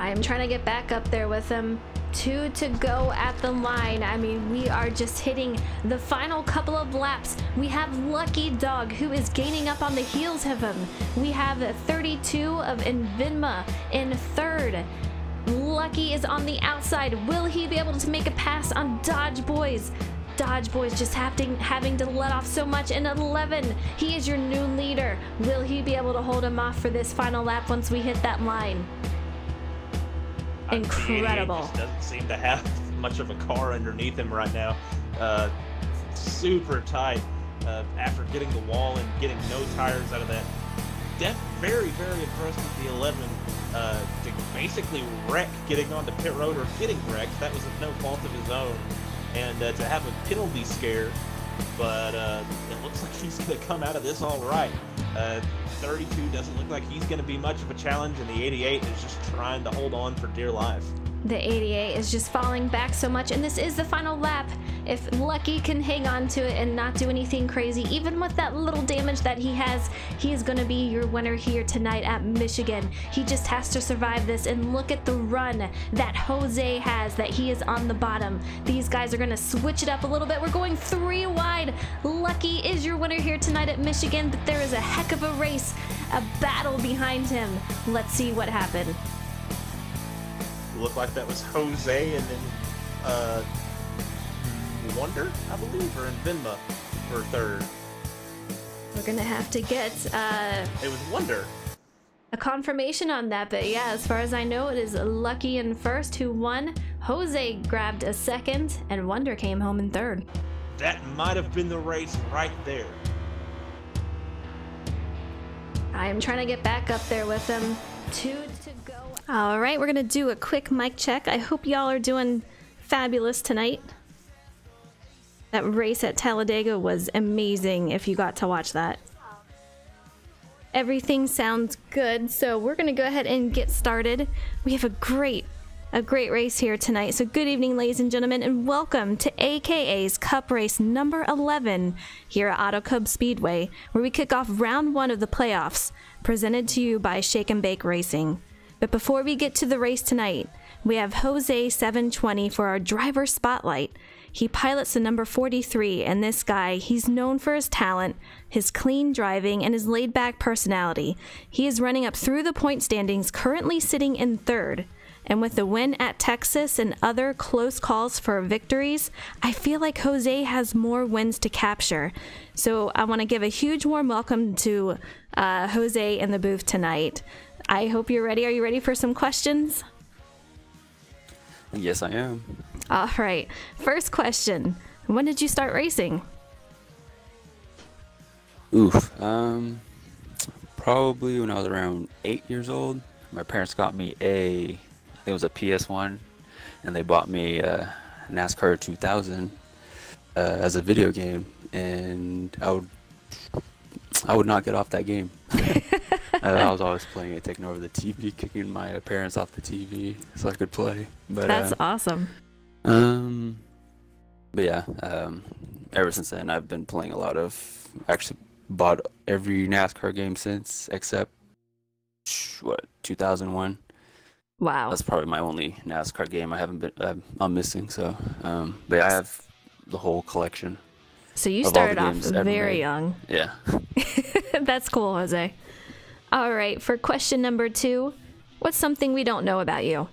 I'm trying to get back up there with him. 2 to go at the line. I mean, we are just hitting the final couple of laps. We have Lucky Dog, who is gaining up on the heels of him. We have 32 of Invinma in third. Lucky is on the outside. Will he be able to make a pass on Dodge Boys? Dodge Boys just having to let off so much in 11. He is your new leader. Will he be able to hold him off for this final lap once we hit that line? Incredible. Just doesn't seem to have much of a car underneath him right now. Super tight after getting the wall and getting no tires out of that. Very, very impressed with the 11 to basically wreck getting onto pit road or getting wrecked. That was no fault of his own. And to have a penalty scare, but it looks like he's going to come out of this all right. 32 doesn't look like he's going to be much of a challenge, and the 88 is just trying to hold on for dear life. The 88 is just falling back so much, and this is the final lap. If Lucky can hang on to it and not do anything crazy, even with that little damage that he has, he is going to be your winner here tonight at Michigan. He just has to survive this, and look at the run that Jose has, that he is on the bottom. These guys are going to switch it up a little bit. We're going 3 wide. Lucky is your winner here tonight at Michigan, but there is a heck of a race, a battle behind him. Let's see what happened. Looked like that was Jose and then Wonder, I believe, or Invinma for third. We're gonna have to get it was Wonder. A confirmation on that, but yeah, as far as I know, it is Lucky in first who won. Jose grabbed a second, and Wonder came home in third. That might have been the race right there. I am trying to get back up there with them. 2 to go. All right, we're gonna do a quick mic check. I hope y'all are doing fabulous tonight. That race at Talladega was amazing if you got to watch that. Everything sounds good, so we're gonna go ahead and get started. We have a great race here tonight. So good evening, ladies and gentlemen, and welcome to AKA's Cup Race number 11 here at Auto Cub Speedway, where we kick off round 1 of the playoffs, presented to you by Shake and Bake Racing. But before we get to the race tonight, we have Jose 720 for our driver spotlight. He pilots the number 43, and this guy, he's known for his talent, his clean driving, and his laid-back personality. He is running up through the point standings, currently sitting in third. And with the win at Texas and other close calls for victories, I feel like Jose has more wins to capture. So I want to give a huge warm welcome to Jose in the booth tonight. I hope you're ready. Are you ready for some questions? Yes, I am. All right. First question. When did you start racing? Oof. Probably when I was around 8 years old. My parents got me I think it was a PS1, and they bought me NASCAR 2000 as a video game, and I would not get off that game. I was always playing it, taking over the TV, kicking my parents off the TV so I could play. But that's awesome. But yeah, ever since then I've been playing a lot of. Actually, bought every NASCAR game since except 2001. Wow. That's probably my only NASCAR game I haven't been. I'm missing. So, but yeah, I have the whole collection. So you started off very young. Yeah. That's cool, Jose. All right, for question number 2, what's something we don't know about you?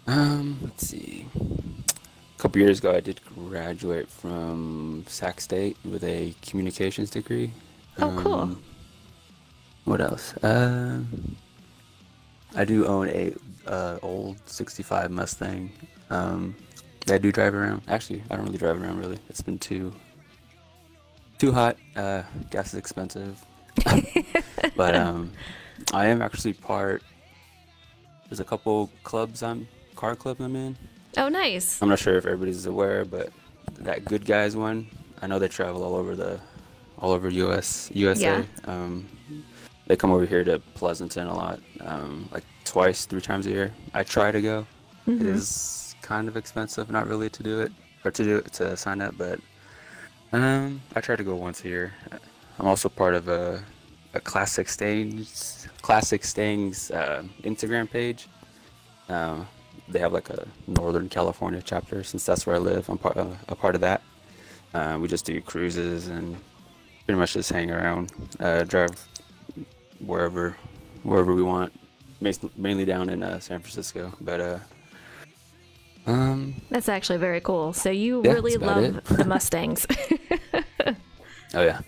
Let's see. A couple years ago, I did graduate from Sac State with a communications degree. Oh, cool. What else? I do own a old 65 Mustang. I do drive around. Actually, I don't really drive around really. It's been too hot. Gas is expensive. But I am actually there's a couple car clubs I'm in. Oh, nice. I'm not sure if everybody's aware, but that Good Guys one, I know they travel all over USA. Yeah. They come over here to Pleasanton a lot, like 2-3 times a year. I try to go. Mm-hmm. It is kind of expensive, not really to do it, or to sign up, but I try to go once a year. I'm also part of a a Classic Stangs Instagram page. They have like a Northern California chapter. Since that's where I live, I'm a part of that. We just do cruises and pretty much just hang around, drive wherever we want, mainly down in San Francisco. But That's actually very cool. So you yeah, really that's about love it. the Mustangs. Oh yeah,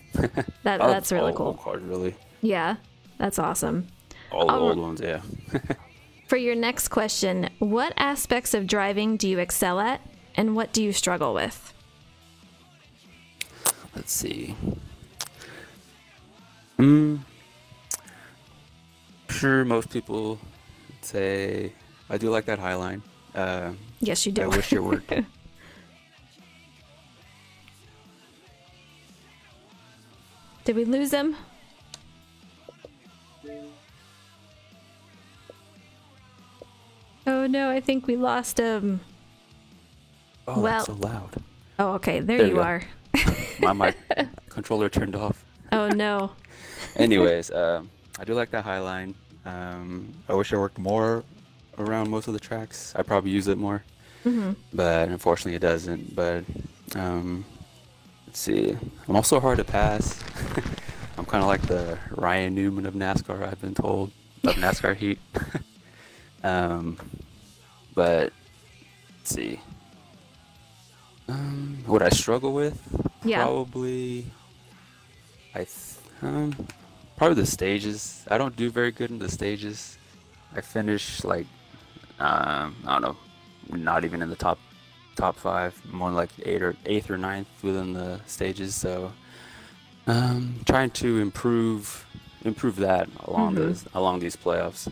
That's really all cool. old cars, really. Yeah, that's awesome. All the old ones, yeah. For your next question, what aspects of driving do you excel at, and what do you struggle with? Let's see. Sure, most people say I do like that Highline. Yes, you do. I wish it worked. Did we lose him? Oh no, I think we lost him. Oh, Well- that's so loud. Oh, okay, there There you you go. are. My mic controller turned off. Oh no. Anyways, I do like that Highline. I wish I worked more around most of the tracks. I probably use it more, but unfortunately it doesn't. But let's see. I'm also hard to pass. I'm kind of like the Ryan Newman of NASCAR, I've been told, of NASCAR heat. But let's see. What I struggle with? Yeah. Probably. Probably the stages. I don't do very good in the stages. I finish like, I don't know, not even in the top 5. More like eighth or ninth within the stages. So, trying to improve that along these playoffs.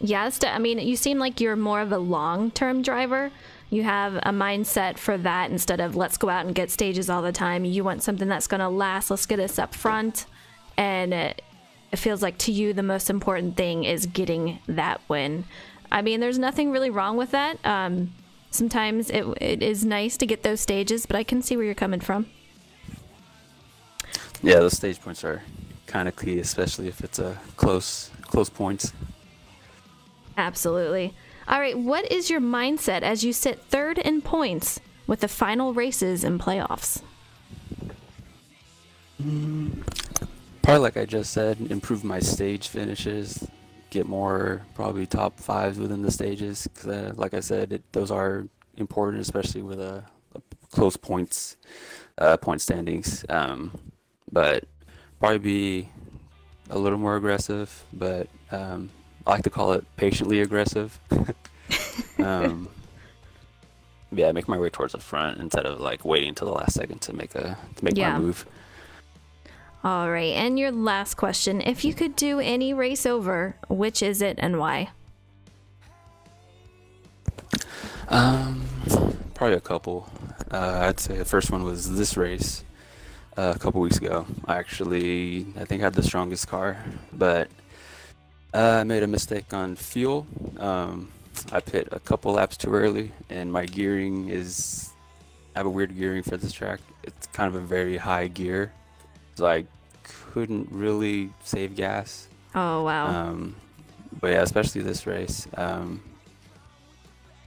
Yes, I mean, you seem like you're more of a long-term driver. You have a mindset for that instead of let's go out and get stages all the time. You want something that's going to last. Let's get us up front. And it feels like to you the most important thing is getting that win. I mean, there's nothing really wrong with that. Sometimes it is nice to get those stages, but I can see where you're coming from. Yeah, those stage points are kind of key, especially if it's a close points. Absolutely. All right, what is your mindset as you sit third in points with the final races and playoffs? Probably like I just said, improve my stage finishes, get more probably top 5s within the stages. 'Cause, like I said, those are important, especially with close points, point standings. But probably be a little more aggressive, but I like to call it patiently aggressive. Yeah, make my way towards the front instead of like waiting until the last second to make my move. All right, and your last question. If you could do any race over, which is it and why? Probably a couple. I'd say the first one was this race a couple weeks ago. I think I had the strongest car, but I made a mistake on fuel. I pit a couple laps too early, and my gearing I have a weird gearing for this track. It's kind of a very high gear, so I couldn't really save gas. Oh, wow. But yeah, especially this race.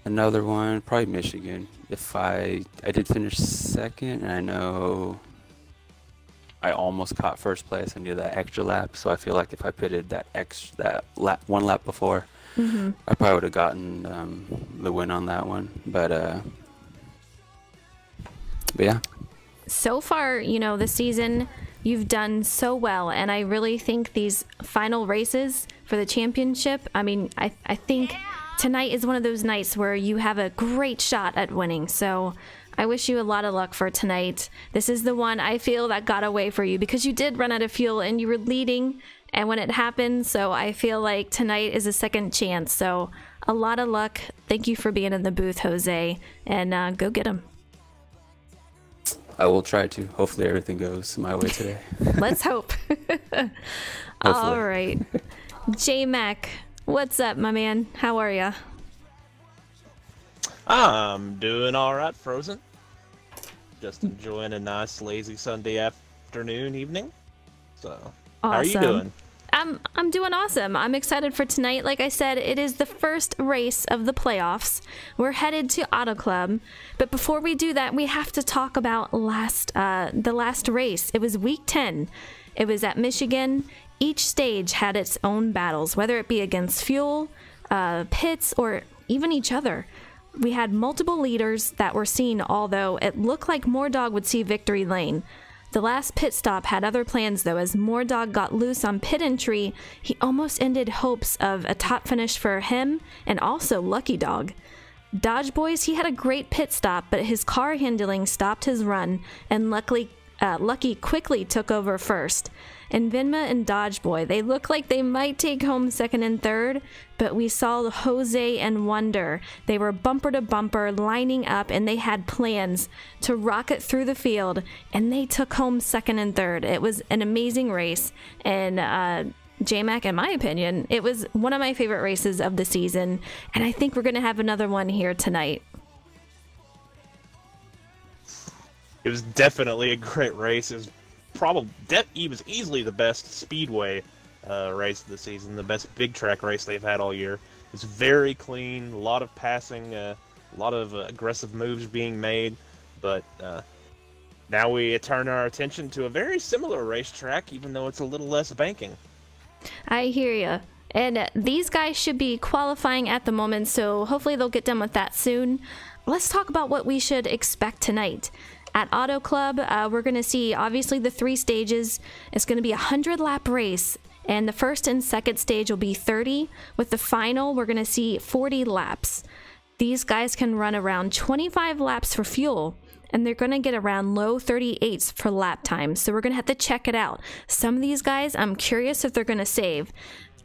Another one, probably Michigan. If I did finish second, and I know I almost caught first place. I needed that extra lap, so I feel like if I pitted one lap before, I probably would have gotten the win on that one. But yeah. So far, this season, you've done so well, and I really think these final races for the championship, I mean, I think tonight is one of those nights where you have a great shot at winning. So I wish you a lot of luck for tonight. This is the one I feel that got away for you because you did run out of fuel and you were leading, and when it happened, so I feel like tonight is a second chance. So a lot of luck. Thank you for being in the booth, Jose, and go get him. I will try to. Hopefully everything goes my way today. Let's hope. All right. J-Mac, what's up, my man? How are ya? I'm doing all right, Frozen. Just enjoying a nice, lazy Sunday afternoon, evening. So, Awesome. how are you doing? I'm doing awesome. I'm excited for tonight. Like I said, it is the first race of the playoffs. We're headed to Auto Club, but before we do that, we have to talk about the last race. It was week 10. It was at Michigan. Each stage had its own battles, whether it be against fuel, pits, or even each other. We had multiple leaders that were seen, although it looked like Moordog would see victory lane. The last pit stop had other plans, though. As Moordog got loose on pit entry, he almost ended hopes of a top finish for him and also Lucky Dog. Dodge Boys, he had a great pit stop, but his car handling stopped his run, and Lucky quickly took over first. And Venma and Dodge Boy, they look like they might take home second and third, but we saw Jose and Wonder. They were bumper to bumper, lining up, and they had plans to rocket through the field, and they took home second and third. It was an amazing race, and J-Mac, in my opinion, it was one of my favorite races of the season, and I think we're going to have another one here tonight. It was definitely a great race. It was he was easily the best speedway race of the season, the best big track race they've had all year. It's very clean, a lot of passing, a lot of aggressive moves being made, but now we turn our attention to a very similar racetrack, even though it's a little less banking. I hear you. And these guys should be qualifying at the moment, so hopefully they'll get done with that soon. Let's talk about what we should expect tonight. At Auto Club, we're going to see, obviously, the 3 stages. It's going to be a 100-lap race, and the first and second stage will be 30. With the final, we're going to see 40 laps. These guys can run around 25 laps for fuel, and they're going to get around low 38s for lap time, so we're going to have to check it out. Some of these guys, I'm curious if they're going to save,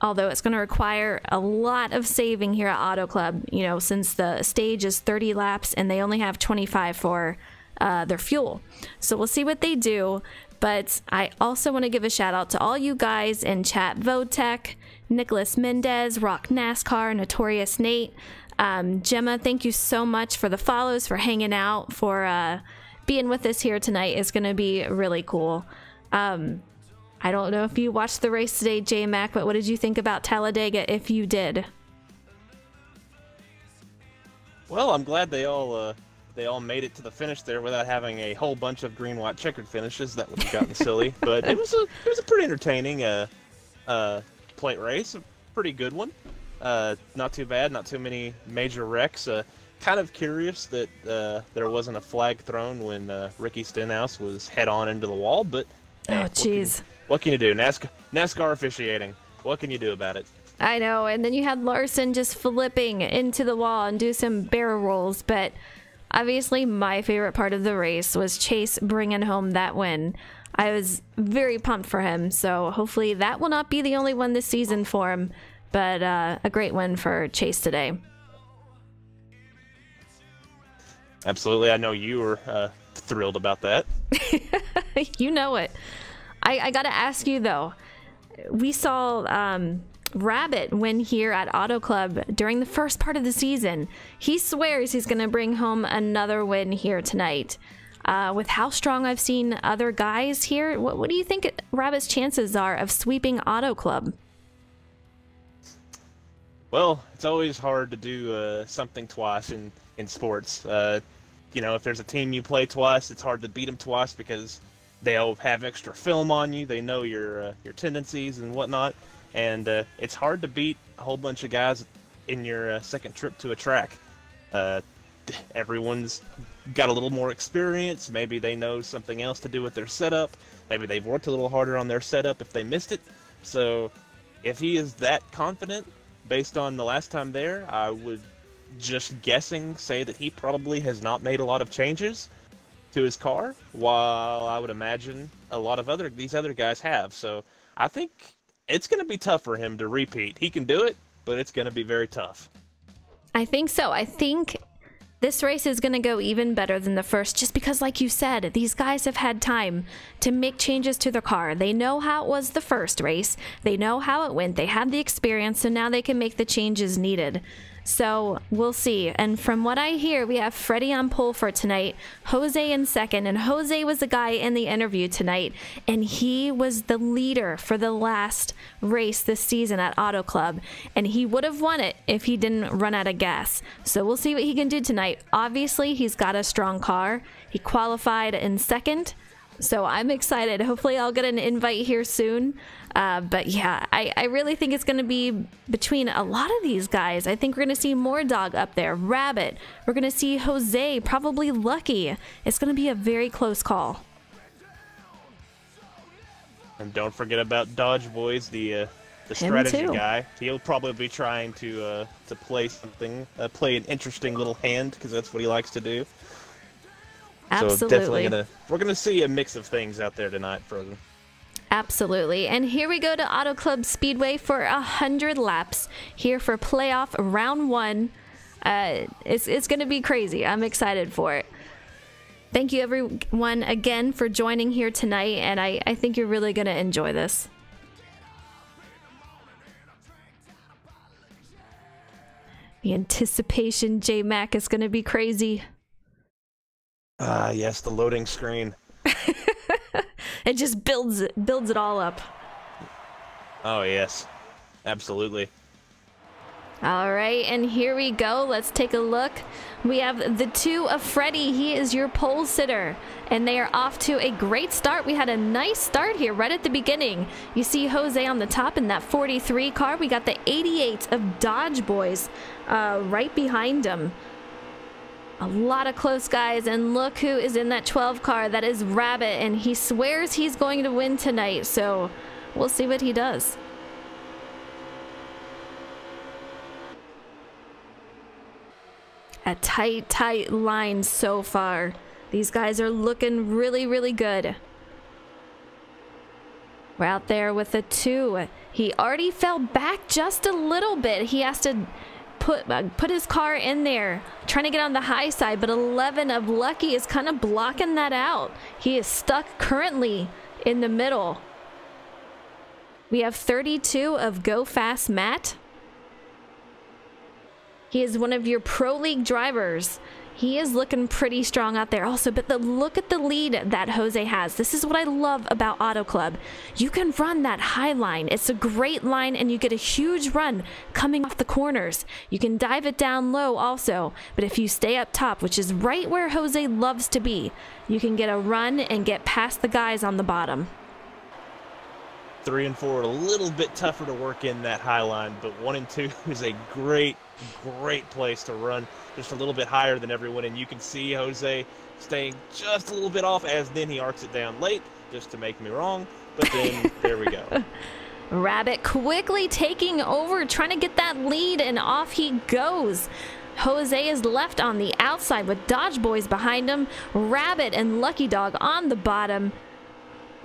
although it's going to require a lot of saving here at Auto Club, you know, since the stage is 30 laps and they only have 25 for their fuel. So we'll see what they do, but I also want to give a shout out to all you guys in chat: Votech, Nicholas Mendez, Rock NASCAR, Notorious Nate, Gemma, thank you so much for the follows, for hanging out, for being with us here tonight. It's going to be really cool. I don't know if you watched the race today, J-Mac, but what did you think about Talladega if you did? Well, I'm glad they all made it to the finish there without having a whole bunch of green, white, checkered finishes. That would have gotten silly. But it was a pretty entertaining plate race, a pretty good one. Not too bad, not too many major wrecks. Kind of curious that there wasn't a flag thrown when Ricky Stenhouse was head on into the wall, but oh, jeez. What can you do? NASCAR officiating. What can you do about it? I know, and then you had Larson just flipping into the wall and do some barrel rolls, but obviously my favorite part of the race was Chase bringing home that win. I was very pumped for him, so hopefully that will not be the only one this season for him, but a great win for Chase today. Absolutely. I know you were thrilled about that. You know it. I gotta ask you though, we saw Rabbit win here at Auto Club during the first part of the season. He swears he's gonna bring home another win here tonight. With how strong I've seen other guys here, what do you think Rabbit's chances are of sweeping Auto Club? Well, it's always hard to do something twice in sports. You know, if there's a team you play twice, it's hard to beat them twice because they'll have extra film on you. They know your tendencies and whatnot, and it's hard to beat a whole bunch of guys in your second trip to a track. Everyone's got a little more experience. Maybe they know something else to do with their setup. Maybe they've worked a little harder on their setup if they missed it. So if he is that confident, based on the last time there, I would, just guessing, say that he probably has not made a lot of changes to his car, while I would imagine a lot of these other guys have. So I think it's going to be tough for him to repeat. He can do it, but it's going to be very tough. I think so. I think this race is going to go even better than the first, just because, like you said, these guys have had time to make changes to their car. They know how it was the first race. They know how it went. They have the experience, so now they can make the changes needed. So we'll see. And from what I hear, we have Freddie on pole for tonight, Jose in second. And Jose was the guy in the interview tonight. And he was the leader for the last race this season at Auto Club. And he would have won it if he didn't run out of gas. So we'll see what he can do tonight. Obviously, he's got a strong car. He qualified in second. So I'm excited. Hopefully I'll get an invite here soon. But yeah, I really think it's going to be between a lot of these guys. I think we're going to see More Dog up there, Rabbit. We're going to see Jose, probably Lucky. It's going to be a very close call. And don't forget about Dodge Boys, the strategy guy. He'll probably be trying to play something, play an interesting little hand, because that's what he likes to do. Absolutely. So definitely we're gonna see a mix of things out there tonight, Frozen. Absolutely. And here we go to Auto Club Speedway for 100 laps here for playoff round 1. It's going to be crazy. I'm excited for it. Thank you everyone again for joining here tonight, and I think you're really going to enjoy this. The anticipation, J-Mac, is going to be crazy. Yes, the loading screen. It just builds it all up. Oh, yes. Absolutely. All right, and here we go. Let's take a look. We have the 2 of Freddie. He is your pole sitter, and they are off to a great start. We had a nice start here right at the beginning. You see Jose on the top in that 43 car. We got the 88 of Dodge Boys right behind him. A lot of close guys, and look who is in that 12 car. That is Rabbit, and he swears he's going to win tonight, so we'll see what he does. A tight line so far. These guys are looking really good. We're out there with a 2. He already fell back just a little bit. He has to put his car in there, trying to get on the high side, but 11 of Lucky is kind of blocking that out. He is stuck currently in the middle. We have 32 of Go Fast Matt. He is one of your Pro League drivers. He is looking pretty strong out there also, but look at the lead that Jose has. This is what I love about Auto Club. You can run that high line. It's a great line, and you get a huge run coming off the corners. You can dive it down low also, but if you stay up top, which is right where Jose loves to be, you can get a run and get past the guys on the bottom. 3 and 4 a little bit tougher to work in that high line, but 1 and 2 is a great place to run just a little bit higher than everyone, and you can see Jose staying just a little bit off, as then he arcs it down late just to make me wrong, but then there we go. Rabbit quickly taking over, trying to get that lead, and off he goes. Jose is left on the outside with Dodge Boys behind him, Rabbit and Lucky Dog on the bottom.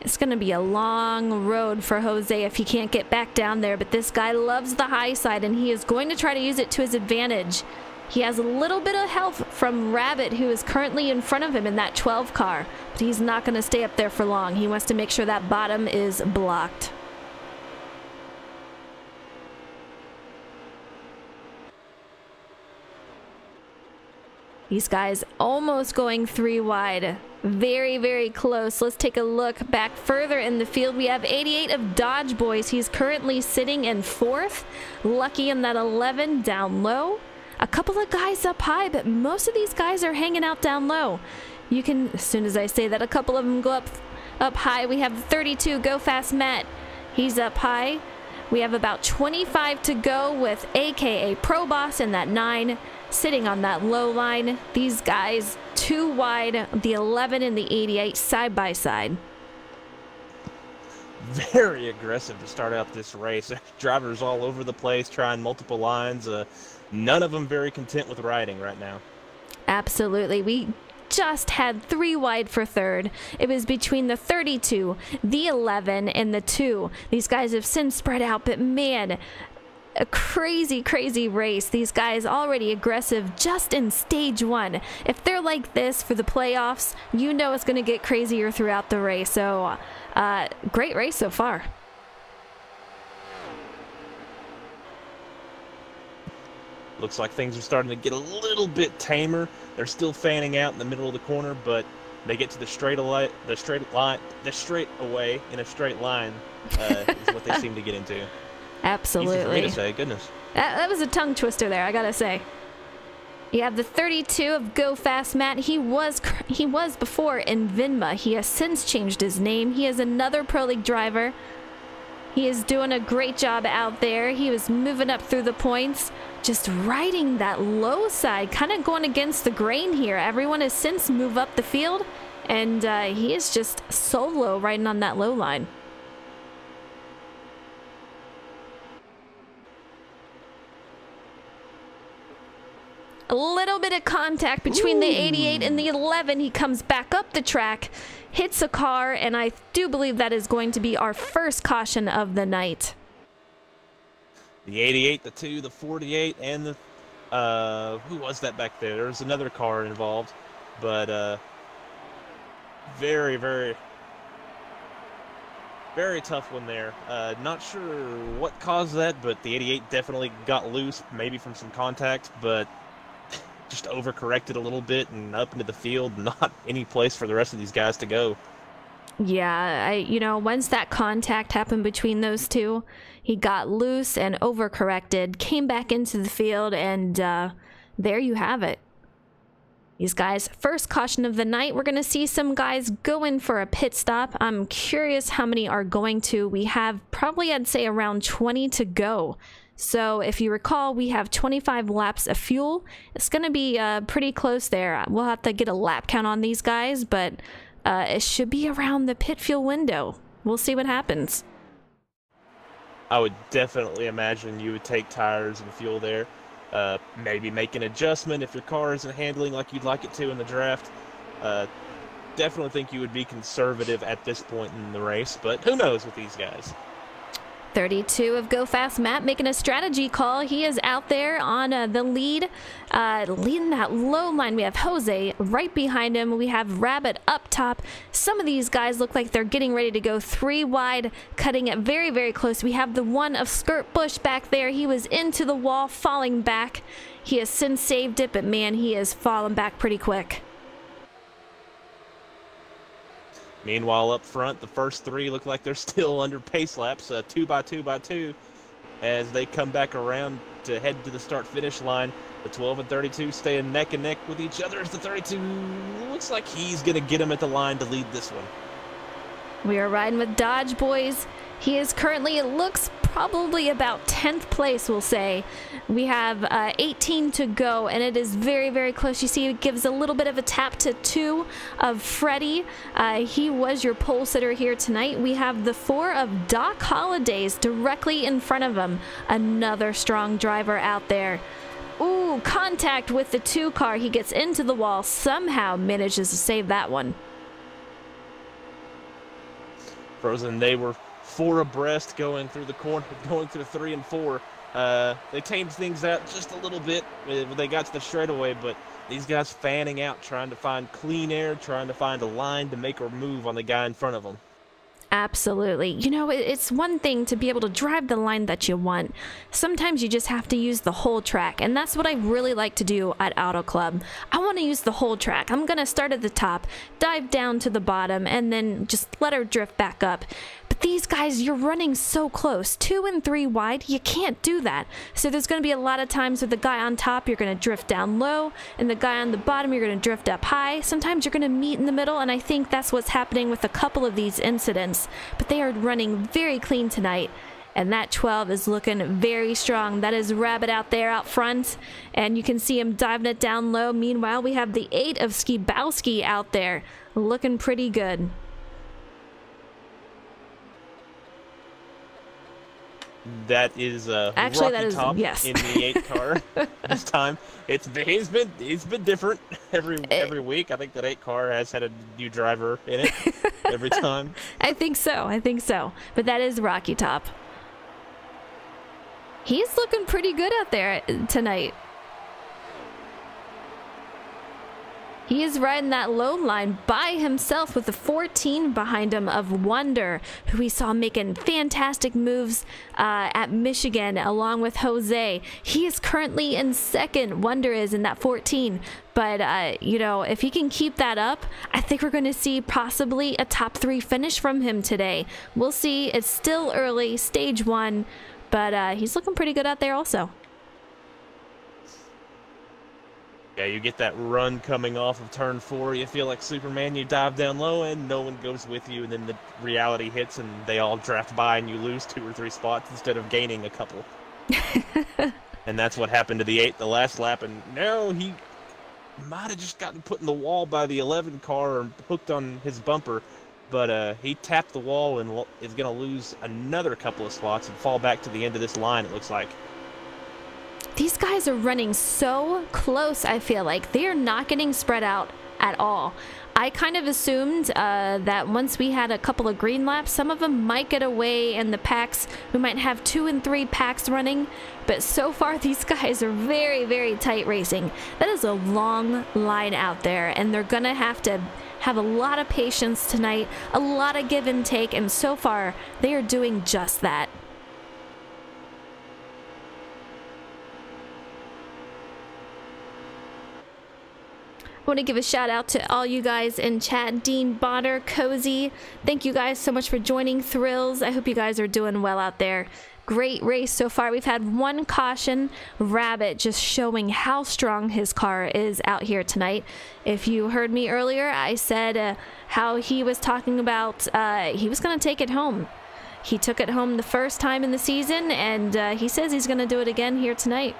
It's going to be a long road for Jose if he can't get back down there, but this guy loves the high side, and he is going to try to use it to his advantage. He has a little bit of help from Rabbit, who is currently in front of him in that 12 car, but he's not going to stay up there for long. He wants to make sure that bottom is blocked. These guys almost going 3 wide. Very close. Let's take a look back further in the field. We have 88 of Dodge Boys. He's currently sitting in 4th. Lucky in that 11 down low. A couple of guys up high, but most of these guys are hanging out down low. You can, as soon as I say that, a couple of them go up high. We have 32 Go Fast Matt. He's up high. We have about 25 to go with AKA Pro Boss in that 9 sitting on that low line. These guys 2 wide, the 11 and the 88 side by side. Very aggressive to start out this race. Drivers all over the place trying multiple lines. None of them very content with riding right now. Absolutely. We just had 3 wide for 3rd. It was between the 32, the 11, and the 2. These guys have since spread out, but man, a crazy race. These guys already aggressive just in stage 1. If they're like this for the playoffs, you know it's going to get crazier throughout the race. So great race so far. Looks like things are starting to get a little bit tamer. They're still fanning out in the middle of the corner, but they get to the straight away in a straight line is what they seem to get into. Absolutely. Easy for me to say, goodness. That was a tongue twister there, I gotta say. You have the 32 of Go Fast Matt. He was before in Vinma. He has since changed his name. He is another Pro League driver. He is doing a great job out there. He was moving up through the points, just riding that low side, kind of going against the grain here. Everyone has since moved up the field, and he is just solo riding on that low line. A little bit of contact between the 88 and the 11. He comes back up the track, hits a car, and I do believe that is going to be our first caution of the night. The 88, the 2, the 48, and the... who was that back there? There was another car involved, but very, very, very tough one there. Not sure what caused that, but the 88 definitely got loose, maybe from some contact, but just overcorrected a little bit and up into the field. Not any place for the rest of these guys to go. Yeah, you know, once that contact happened between those two, he got loose and overcorrected, came back into the field, and there you have it. These guys, first caution of the night. We're going to see some guys go in for a pit stop. I'm curious how many are going to. We have probably, I'd say, around 20 to go. So if you recall, we have 25 laps of fuel. It's going to be pretty close there. We'll have to get a lap count on these guys, but it should be around the pit fuel window. We'll see what happens. I would definitely imagine you would take tires and fuel there. Maybe make an adjustment if your car isn't handling like you'd like it to in the draft. Definitely think you would be conservative at this point in the race, but who knows with these guys. 32 of Go Fast Matt making a strategy call. He is out there on the lead, leading that low line. We have Jose right behind him. We have Rabbit up top. Some of these guys look like they're getting ready to go 3 wide, cutting it very, very close. We have the one of Skirt Bush back there. He was into the wall, falling back. He has since saved it, but man, he has fallen back pretty quick. Meanwhile, up front, the first 3 look like they're still under pace laps, 2 by 2 by 2, as they come back around to head to the start-finish line. The 12 and 32 staying neck and neck with each other as the 32 looks like he's going to get him at the line to lead this one. We are riding with Dodge, boys. He is currently, it looks probably about 10th place, we'll say. We have 18 to go, and it is very, very close. You see, it gives a little bit of a tap to 2 of Freddie. He was your pole sitter here tonight. We have the 4 of Doc Holidays directly in front of him. Another strong driver out there. Ooh, contact with the 2 car. He gets into the wall, somehow manages to save that one. Frozen, they were 4 abreast going through the corner, going through 3 and 4. They tamed things out just a little bit when they got to the straightaway, but these guys fanning out, trying to find clean air, trying to find a line to make a move on the guy in front of them. Absolutely. You know, it's one thing to be able to drive the line that you want. Sometimes you just have to use the whole track, and that's what I really like to do at Auto Club. I want to use the whole track. I'm going to start at the top, dive down to the bottom, and then just let her drift back up. But these guys, you're running so close, 2 and 3 wide, you can't do that. So there's going to be a lot of times with the guy on top, you're going to drift down low, and the guy on the bottom, you're going to drift up high. Sometimes you're going to meet in the middle, and I think that's what's happening with a couple of these incidents. But they are running very clean tonight, and that 12 is looking very strong. That is Rabbit out there out front, and you can see him diving it down low. Meanwhile, we have the 8 of Skibowski out there looking pretty good. That is actually, Rocky that is, Top yes. in the 8 car this time. He's been different every week. I think that 8 car has had a new driver in it every time. I think so. But that is Rocky Top. He's looking pretty good out there tonight. He is riding that low line by himself with the 14 behind him of Wonder, who we saw making fantastic moves at Michigan along with Jose. He is currently in second. Wonder is in that 14. But, you know, if he can keep that up, I think we're going to see possibly a top 3 finish from him today. We'll see. It's still early, stage 1, but he's looking pretty good out there also. Yeah, you get that run coming off of turn 4. You feel like Superman. You dive down low and no one goes with you. And then the reality hits and they all draft by and you lose 2 or 3 spots instead of gaining a couple. And that's what happened to the last lap. And no, he might have just gotten put in the wall by the 11 car or hooked on his bumper. But he tapped the wall and is going to lose another couple of spots and fall back to the end of this line, it looks like. These guys are running so close, I feel like. They are not getting spread out at all. I kind of assumed that once we had a couple of green laps, some of them might get away in the packs. We might have 2 and 3 packs running. But so far, these guys are very, very tight racing. That is a long line out there, and they're going to have a lot of patience tonight, a lot of give and take, and so far, they are doing just that. I want to give a shout out to all you guys in chat. Dean Botter, Cozy, thank you guys so much for joining. Thrills, I hope you guys are doing well out there. Great race so far. We've had 1 caution. Rabbit just showing how strong his car is out here tonight. If you heard me earlier, I said how he was talking about he was going to take it home. He took it home the first time in the season, and he says he's going to do it again here tonight.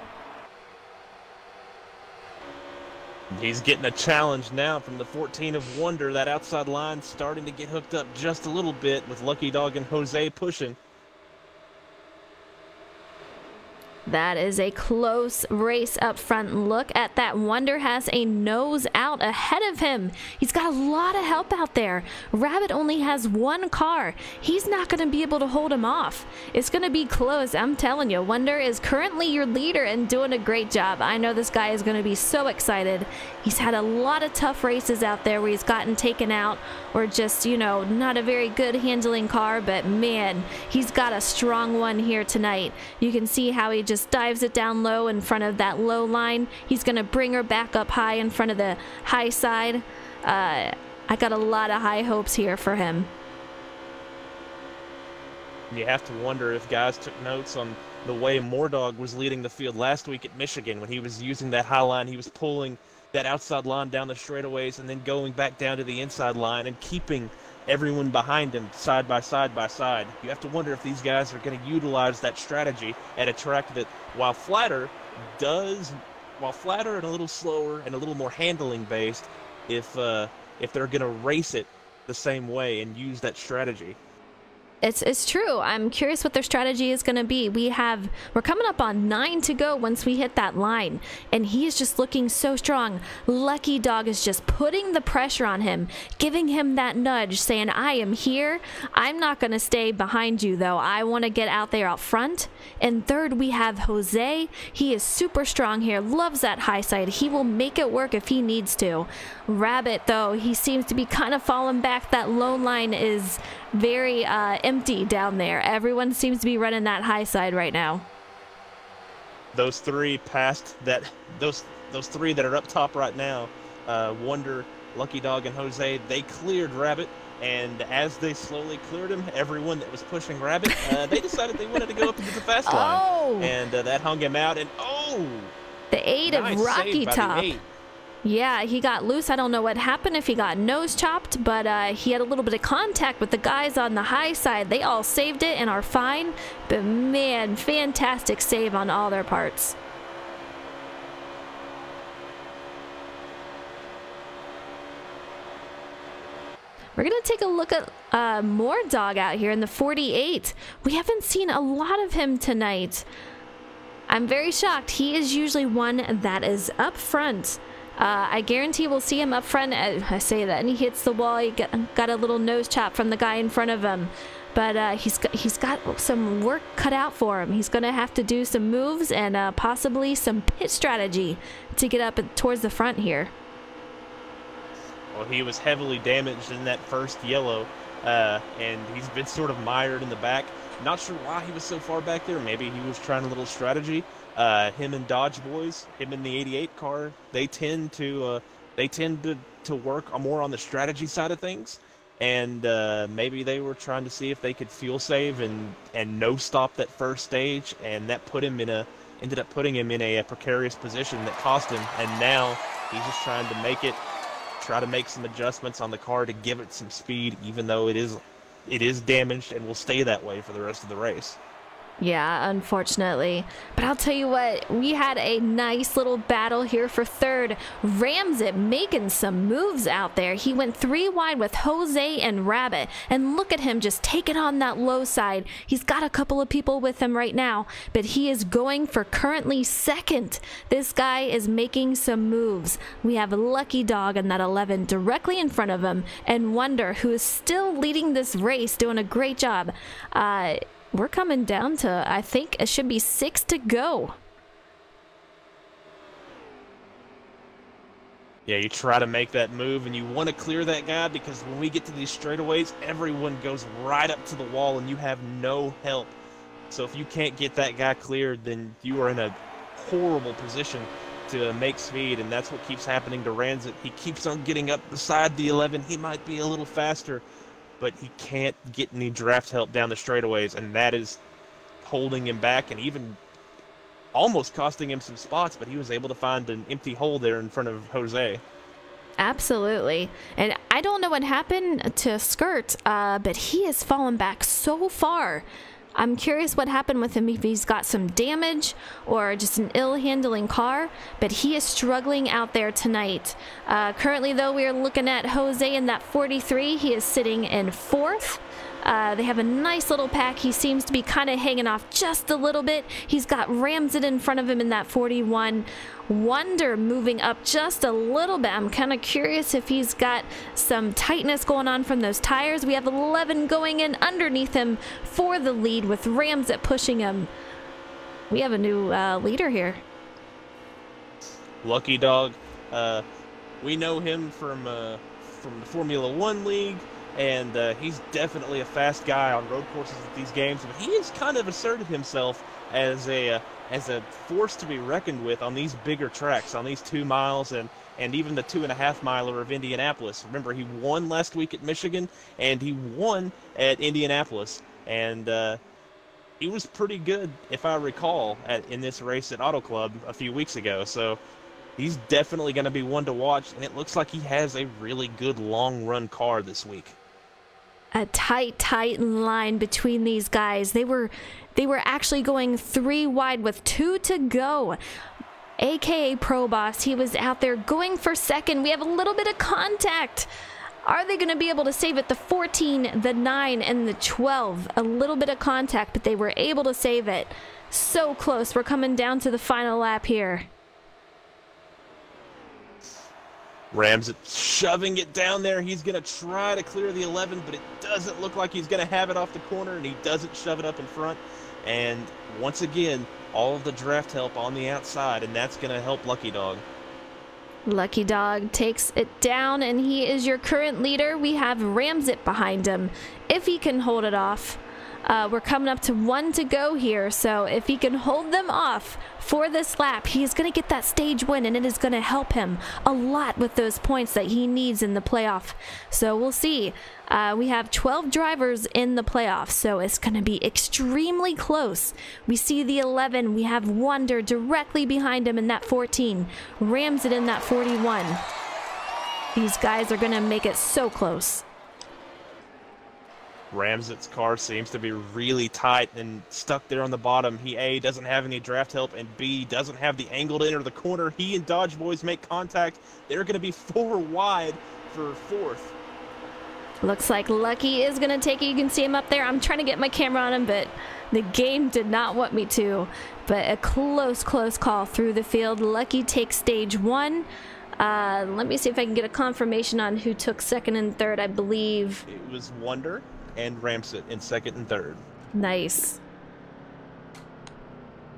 He's getting a challenge now from the 14 of Wonder. That outside line starting to get hooked up just a little bit with Lucky Dog and Jose pushing. That is a close race up front. Look at that. Wonder has a nose out ahead of him. He's got a lot of help out there. Rabbit only has 1 car. He's not going to be able to hold him off. It's going to be close. I'm telling you, Wonder is currently your leader and doing a great job. I know this guy is going to be so excited. He's had a lot of tough races out there where he's gotten taken out or just, you know, not a very good handling car, but man, he's got a strong one here tonight. You can see how he just dives it down low in front of that low line. He's going to bring her back up high in front of the high side. I got a lot of high hopes here for him. You have to wonder if guys took notes on the way Moordog was leading the field last week at Michigan when he was using that high line. He was pulling that outside line down the straightaways and then going back down to the inside line and keeping everyone behind him side by side by side. You have to wonder if these guys are going to utilize that strategy at a track that, while flatter and a little slower and a little more handling based, if they're going to race it the same way and use that strategy. It's true. I'm curious what their strategy is going to be. We're coming up on 9 to go once we hit that line, and he is just looking so strong. Lucky Dog is just putting the pressure on him, giving him that nudge, saying, I am here. I'm not going to stay behind you, though. I want to get out there out front. And third, we have Jose. He is super strong here, loves that high side. He will make it work if he needs to. Rabbit, though, he seems to be kind of falling back. That low line is very empty down there. Everyone seems to be running that high side right now. Those 3 past that, those 3 that are up top right now, Wonder, Lucky Dog, and Jose, they cleared Rabbit. And as they slowly cleared him, everyone that was pushing Rabbit, they decided they wanted to go up into the fast line. And that hung him out. And the 8 nice of Rocky Top. Yeah, he got loose. I don't know what happened, if he got nose chopped, but he had a little bit of contact with the guys on the high side. They all saved it and are fine. But man, fantastic save on all their parts. We're going to take a look at Moordog out here in the 48. We haven't seen a lot of him tonight. I'm very shocked. He is usually one that is up front. I guarantee we'll see him up front. I say that, and he hits the wall. He got a little nose chop from the guy in front of him. But he's got some work cut out for him. He's going to have to do some moves and possibly some pit strategy to get up towards the front here. Well, he was heavily damaged in that first yellow, and he's been sort of mired in the back. Not sure why he was so far back there. Maybe he was trying a little strategy. Him and Dodge boys, him and the 88 car, they tend to work more on the strategy side of things. And maybe they were trying to see if they could fuel save and no stop that first stage, and that ended up putting him in a precarious position that cost him. And now he's just trying to try to make some adjustments on the car to give it some speed, even though it is damaged and will stay that way for the rest of the race. Yeah, unfortunately. But I'll tell you what, we had a nice little battle here for third. Ramsett making some moves out there. He went 3 wide with Jose and Rabbit. And look at him just taking on that low side. He's got a couple of people with him right now, but he is going for currently second. This guy is making some moves. We have Lucky Dog in that 11 directly in front of him, and Wonder, who is still leading this race, doing a great job. We're coming down to, I think it should be 6 to go. Yeah, you try to make that move, and you want to clear that guy, because when we get to these straightaways, everyone goes right up to the wall, and you have no help. So if you can't get that guy cleared, then you are in a horrible position to make speed, and that's what keeps happening to Ramsett. He keeps on getting up beside the 11. He might be a little faster, but he can't get any draft help down the straightaways, and that is holding him back and even almost costing him some spots, but he was able to find an empty hole there in front of Jose. Absolutely. And I don't know what happened to Skirt, but he has fallen back so far. I'm curious what happened with him, if he's got some damage or just an ill-handling car, but he is struggling out there tonight. Currently, though, we are looking at Jose in that 43. He is sitting in 4th. They have a nice little pack. He seems to be kind of hanging off just a little bit. He's got Ramsett in front of him in that 41. Wonder moving up just a little bit. I'm kind of curious if he's got some tightness going on from those tires. We have 11 going in underneath him for the lead, with Ramsett pushing him. We have a new leader here. Lucky Dog. We know him from the Formula One League, and he's definitely a fast guy on road courses at these games. But he has kind of asserted himself as a force to be reckoned with on these bigger tracks, on these 2 miles and even the 2.5 miler of Indianapolis. Remember, he won last week at Michigan, and he won at Indianapolis, and he was pretty good, if I recall, in this race at Auto Club a few weeks ago. So he's definitely going to be one to watch, and it looks like he has a really good long-run car this week. A tight line between these guys. They were actually going 3 wide with 2 to go. AKA Pro Boss, he was out there going for second. We have a little bit of contact. Are they going to be able to save it? The 14, the 9, and the 12. A little bit of contact, but they were able to save it. So close. We're coming down to the final lap here. Ramsett shoving it down there. He's going to try to clear the 11, but it doesn't look like he's going to have it off the corner, and he doesn't shove it up in front. And once again, all of the draft help on the outside, and that's going to help Lucky Dog. Lucky Dog takes it down, and he is your current leader. We have Ramsett behind him. If he can hold it off, we're coming up to 1 to go here, so if he can hold them off for this lap, he's going to get that stage win, and it is going to help him a lot with those points that he needs in the playoff. So we'll see. We have 12 drivers in the playoffs, so it's going to be extremely close. We see the 11. We have Wonder directly behind him in that 14. Ramsett in that 41. These guys are going to make it so close. Ramsett's car seems to be really tight and stuck there on the bottom. He, A, doesn't have any draft help, and B, doesn't have the angle to enter the corner. He and Dodge Boys make contact. They're going to be 4 wide for 4th. Looks like Lucky is going to take it. You can see him up there. I'm trying to get my camera on him, but the game did not want me to. But a close call through the field. Lucky takes stage 1. Let me see if I can get a confirmation on who took 2nd and 3rd. I believe it was Wonder and Ramsett in 2nd and 3rd. Nice.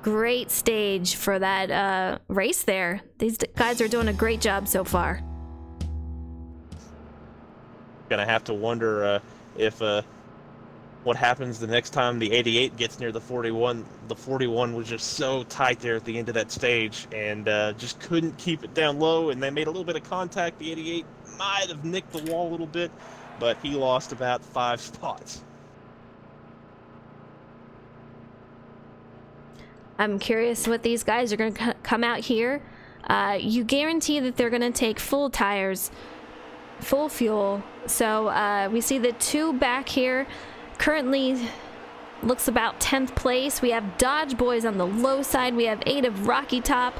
Great stage for that race there. These guys are doing a great job so far. gonna have to wonder if what happens the next time the 88 gets near the 41. The 41 was just so tight there at the end of that stage, and just couldn't keep it down low, and they made a little bit of contact. The 88 might have nicked the wall a little bit, but he lost about 5 spots. I'm curious what these guys are going to come out here. You guarantee that they're going to take full tires, full fuel. So we see the 2 back here. Currently looks about 10th place. We have Dodge Boys on the low side. We have 8 of Rocky Top.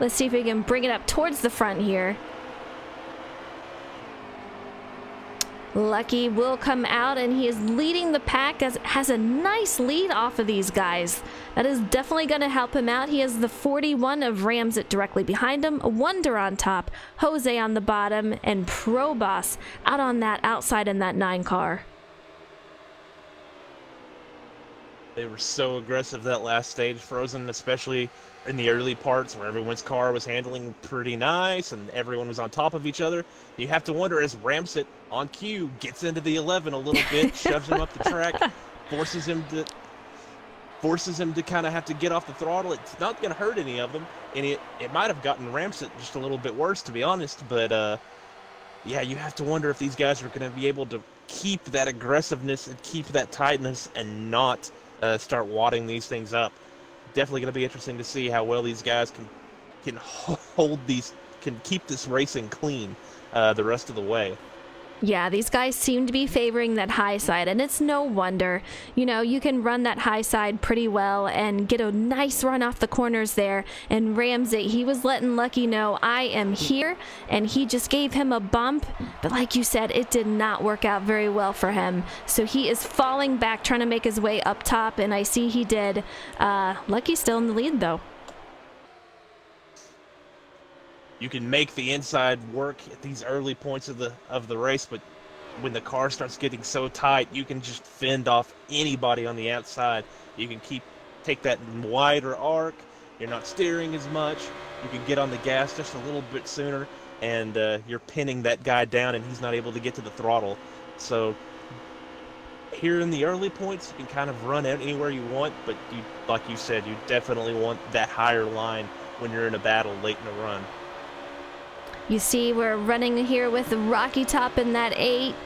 Let's see if we can bring it up towards the front here. Lucky will come out, and he is leading the pack, has a nice lead off of these guys. That is definitely going to help him out. He has the 41 of Ramset directly behind him, Wonder on top, Jose on the bottom, and Pro Boss out on that outside in that 9 car. They were so aggressive that last stage, Frozen, especially in the early parts where everyone's car was handling pretty nice and everyone was on top of each other. You have to wonder, as Ramset on cue gets into the 11 a little bit, shoves him up the track, forces him to kind of have to get off the throttle. It's not going to hurt any of them, and it might have gotten Ramset just a little bit worse, to be honest. But yeah, you have to wonder if these guys are going to be able to keep that aggressiveness and keep that tightness and not start wadding these things up. Definitely going to be interesting to see how well these guys can keep this racing clean the rest of the way. Yeah, these guys seem to be favoring that high side, and it's no wonder. You know, you can run that high side pretty well and get a nice run off the corners there. And Ramsey, he was letting Lucky know, I am here, and he just gave him a bump. But like you said, it did not work out very well for him. So he is falling back, trying to make his way up top, and I see he did. Lucky's still in the lead, though. You can make the inside work at these early points of the race, but when the car starts getting so tight, you can just fend off anybody on the outside. You can take that wider arc. You're not steering as much. You can get on the gas just a little bit sooner, and you're pinning that guy down, and he's not able to get to the throttle. So here in the early points, you can kind of run anywhere you want, but like you said, you definitely want that higher line when you're in a battle late in the run. You see we're running here with the Rocky Top in that 8.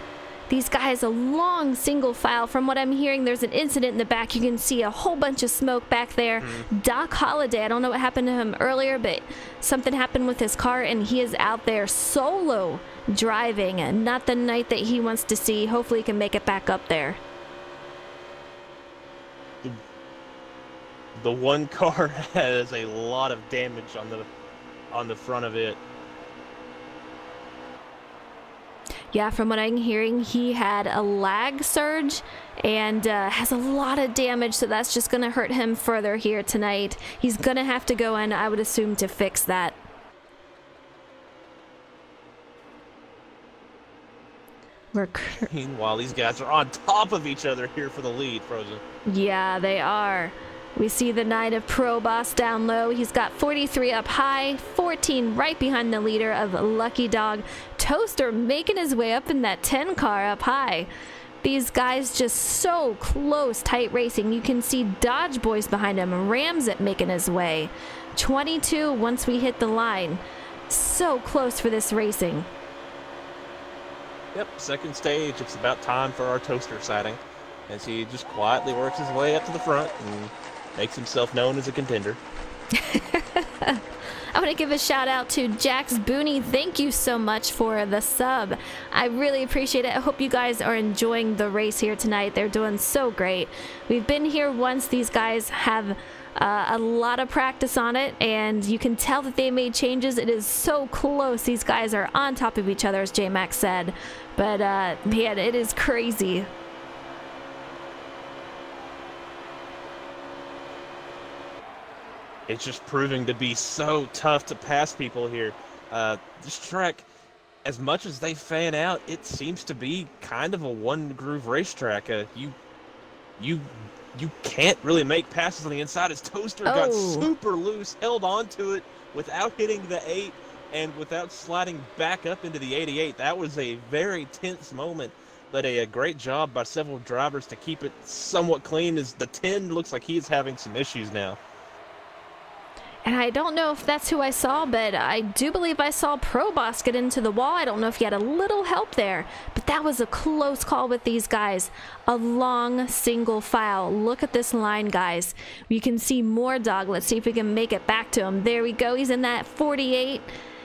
These guys, a long single file. From what I'm hearing, there's an incident in the back. You can see a whole bunch of smoke back there. Doc Holliday, I don't know what happened to him earlier, but something happened with his car, and he is out there solo driving. And not the night that he wants to see. Hopefully he can make it back up there. The one car has a lot of damage on the front of it. Yeah, from what I'm hearing, he had a lag surge and has a lot of damage, so that's just going to hurt him further here tonight. He's going to have to go in, I would assume, to fix that. Meanwhile, these guys are on top of each other here for the lead, Frozen. Yeah, they are. We see the 9 of Pro Boss down low. He's got 43 up high, 14 right behind the leader of Lucky Dog. Toaster making his way up in that 10 car up high. These guys just so close, tight racing. You can see Dodge Boys behind him. Ramset making his way. 22 once we hit the line. So close for this racing. Yep, second stage. It's about time for our Toaster sighting, as he just quietly works his way up to the front and makes himself known as a contender. I want to give a shout out to Jax Booney. Thank you so much for the sub. I really appreciate it. I hope you guys are enjoying the race here tonight. They're doing so great. We've been here once. These guys have a lot of practice on it, and you can tell that they made changes. It is so close. These guys are on top of each other, as J-Max said. But man, it is crazy. It's just proving to be so tough to pass people here. This track, as much as they fan out, it seems to be kind of a one-groove racetrack. You can't really make passes on the inside, as Toaster got super loose, held onto it without hitting the 8, and without sliding back up into the 88. That was a very tense moment, but a great job by several drivers to keep it somewhat clean, as the 10 looks like he's having some issues now. And I don't know if that's who I saw, but I do believe I saw Proboss get into the wall. I don't know if he had a little help there, but that was a close call with these guys. A long single file. Look at this line, guys. You can see more dog. Let's see if we can make it back to him. There we go. He's in that 48.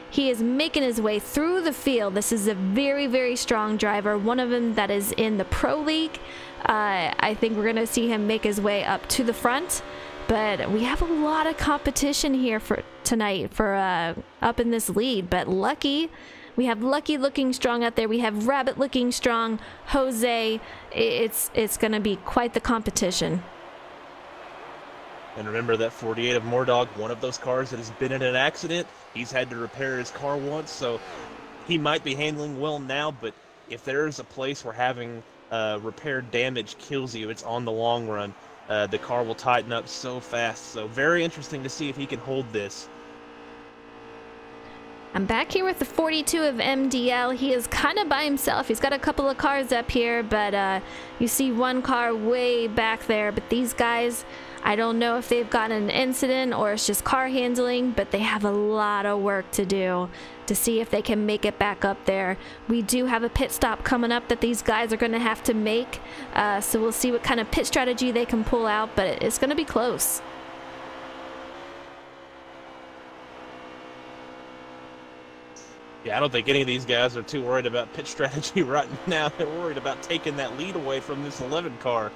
He is making his way through the field. This is a very, very strong driver. One of them that is in the Pro League. I think we're going to see him make his way up to the front. But we have a lot of competition here for tonight for up in this lead. But Lucky, we have Lucky looking strong out there. We have Rabbit looking strong. Jose, it's going to be quite the competition. And remember that 48 of Mordog, one of those cars that has been in an accident. He's had to repair his car once, so he might be handling well now. But if there's a place where having repair damage kills you, it's on the long run. The car will tighten up so fast. So very interesting to see if he can hold this. I'm back here with the 42 of MDL. He is kind of by himself. He's got a couple of cars up here, but you see one car way back there. But these guys, I don't know if they've got an incident or it's just car handling, but they have a lot of work to do to see if they can make it back up there. We do have a pit stop coming up that these guys are going to have to make, so we'll see what kind of pit strategy they can pull out, but it's going to be close. Yeah, I don't think any of these guys are too worried about pit strategy right now. They're worried about taking that lead away from this 11 car.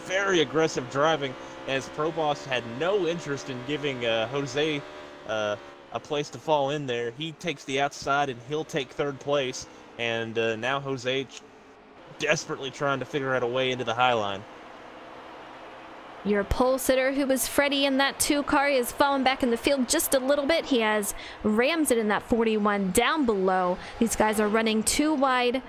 Very aggressive driving, as Proboss had no interest in giving Jose a place to fall in there. He takes the outside and he'll take third place, and now Jose desperately trying to figure out a way into the high line. Your pole sitter, who was Freddie in that 2 car, is falling back in the field just a little bit. He has Ramsden in that 41 down below. These guys are running 2 wide,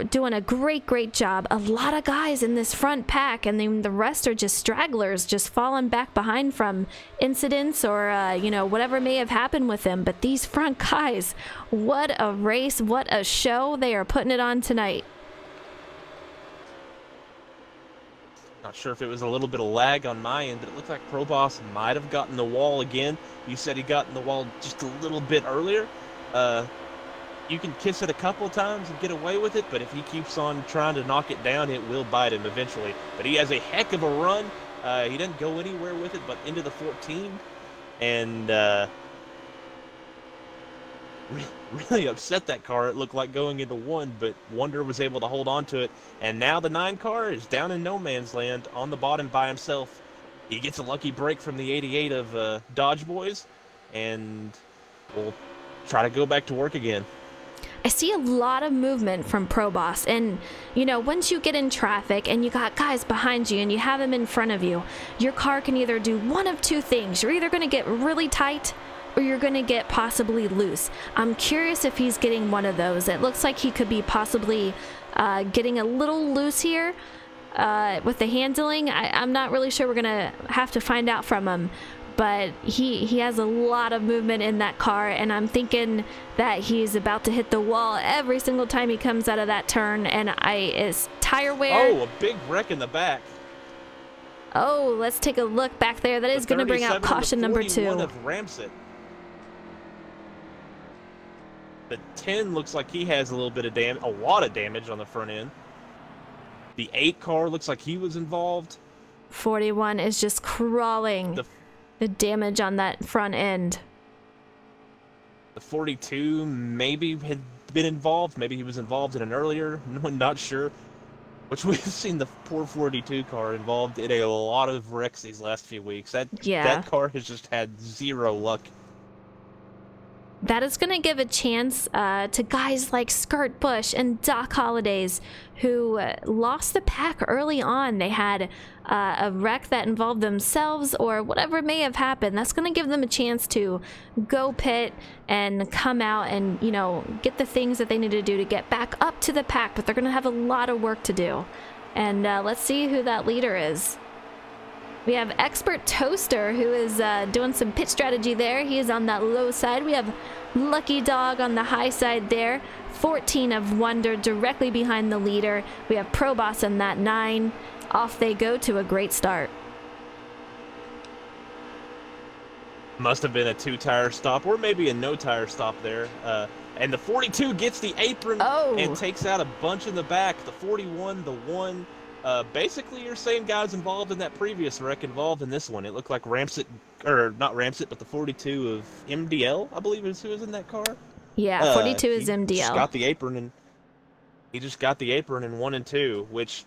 doing a great job. A lot of guys in this front pack, and then the rest are just stragglers, just falling back behind from incidents or you know, whatever may have happened with them. But these front guys, what a race, what a show they are putting it on tonight. Not sure if it was a little bit of lag on my end, but it looked like Proboss might have gotten the wall again. You said he got in the wall just a little bit earlier. You can kiss it a couple of times and get away with it, but if he keeps on trying to knock it down, it will bite him eventually. But he has a heck of a run. He didn't go anywhere with it but into the 14, and really upset that car. It looked like going into 1, but Wonder was able to hold on to it. And now the 9 car is down in no man's land on the bottom by himself. He gets a lucky break from the 88 of Dodge Boys, and will try to go back to work again. I see a lot of movement from Proboss, and you know, once you get in traffic and you got guys behind you and you have them in front of you, your car can either do one of 2 things. You're either going to get really tight or you're going to get possibly loose. I'm curious if he's getting one of those. It looks like he could be possibly getting a little loose here with the handling. I'm not really sure. We're going to have to find out from him. But he has a lot of movement in that car, and I'm thinking that he's about to hit the wall every single time he comes out of that turn. And his tire wear. Oh, a big wreck in the back. Oh, let's take a look back there. That is going to bring out caution number 2. Of Ramsett. The 10 looks like he has a little bit of damage, a lot of damage on the front end. The 8 car looks like he was involved. 41 is just crawling. The damage on that front end. The 42 maybe had been involved. Maybe he was involved in an earlier. Not sure. Which we've seen the poor 42 car involved in a lot of wrecks these last few weeks. That car has just had 0 luck. That is going to give a chance to guys like Skirt Bush and Doc Holidays, who lost the pack early on. They had a wreck that involved themselves or whatever may have happened. That's going to give them a chance to go pit and come out and, you know, get the things that they need to do to get back up to the pack. But they're going to have a lot of work to do. And let's see who that leader is. We have Expert Toaster, who is doing some pit strategy there. He is on that low side. We have Lucky Dog on the high side there. 14 of Wonder directly behind the leader. We have Pro Boss on that 9. Off they go to a great start. Must have been a 2-tire stop, or maybe a no-tire stop there. And the 42 gets the apron and takes out a bunch in the back. The 41, the 1. Basically, you're saying guys involved in that previous wreck involved in this one. It looked like Ramsett, or not Ramsett, but the 42 of MDL, I believe is who was in that car. Yeah, 42 is MDL. He just got the apron, and he just got the apron in 1 and 2, which,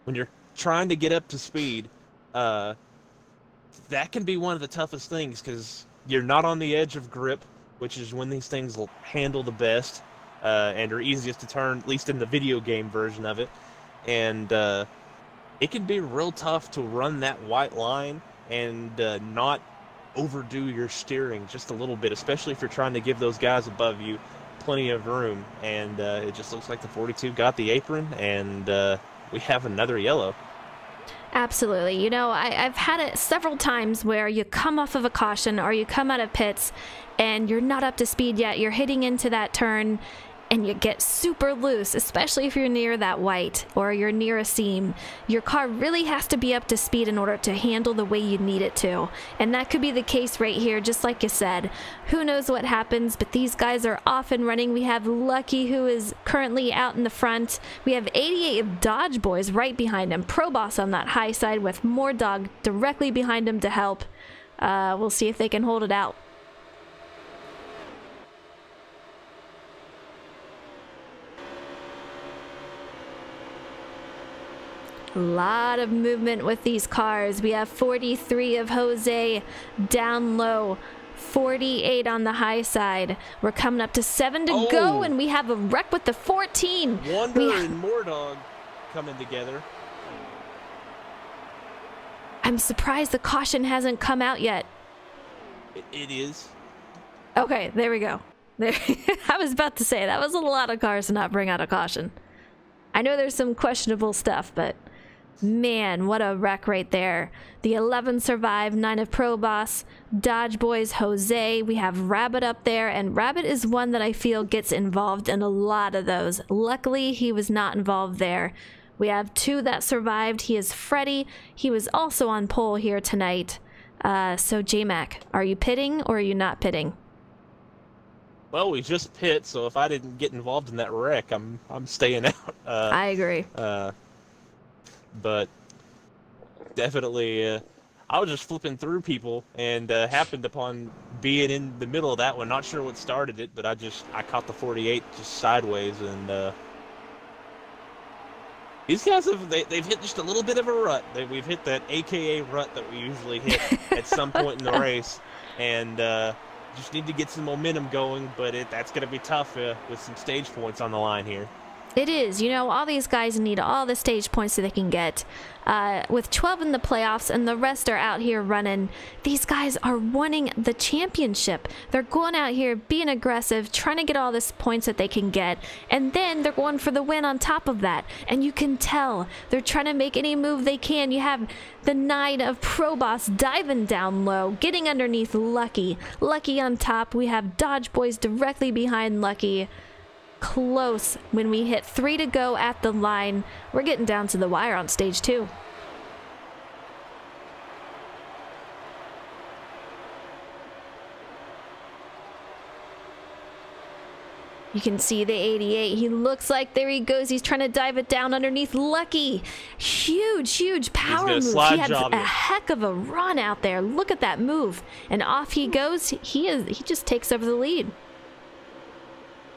when you're trying to get up to speed, that can be one of the toughest things, because you're not on the edge of grip, which is when these things will handle the best, and are easiest to turn, at least in the video game version of it. And it can be real tough to run that white line and not overdo your steering just a little bit, especially if you're trying to give those guys above you plenty of room. And it just looks like the 42 got the apron, and we have another yellow. Absolutely. You know, I've had it several times where you come off of a caution or you come out of pits and you're not up to speed yet. You're hitting into that turn and you get super loose, especially if you're near that white or you're near a seam. Your car really has to be up to speed in order to handle the way you need it to. And that could be the case right here, just like you said. Who knows what happens, but these guys are off and running. We have Lucky, who is currently out in the front. We have 88 of Dodge Boys right behind him. Pro Boss on that high side with more Dog directly behind him to help. We'll see if they can hold it out. A lot of movement with these cars. We have 43 of Jose down low, 48 on the high side. We're coming up to 7 to go, and we have a wreck with the 14. Wonder and Mordog coming together. I'm surprised the caution hasn't come out yet. It is. Okay, there we go. There. I was about to say, that was a lot of cars to not bring out a caution. I know there's some questionable stuff, but man, what a wreck right there. The 11 survived, 9 of Pro Boss, Dodge Boys, Jose. We have Rabbit up there, and Rabbit is one that I feel gets involved in a lot of those. Luckily, he was not involved there. We have 2 that survived. He is Freddy. He was also on pole here tonight. So J-Mac, are you pitting or are you not pitting? Well, we just pit, so if I didn't get involved in that wreck, I'm staying out. I agree. But definitely, I was just flipping through people and happened upon being in the middle of that one. Not sure what started it, but I caught the 48 just sideways, and these guys they've hit just a little bit of a rut. We've hit that AKA rut that we usually hit at some point in the race, and just need to get some momentum going. But that's going to be tough with some stage points on the line here. It is. You know, all these guys need all the stage points that they can get. With 12 in the playoffs and the rest are out here running, these guys are winning the championship. They're going out here being aggressive, trying to get all the points that they can get, and then they're going for the win on top of that. And you can tell they're trying to make any move they can. You have the 9 of Pro Boss diving down low, getting underneath Lucky. Lucky on top. We have Dodge Boys directly behind Lucky. Close when we hit 3 to go at the line. We're getting down to the wire on stage 2. You can see the 88. He looks like there he goes. He's trying to dive it down underneath Lucky. Huge power move. He has a heck of a run out there. Look at that move. And off he goes. He just takes over the lead.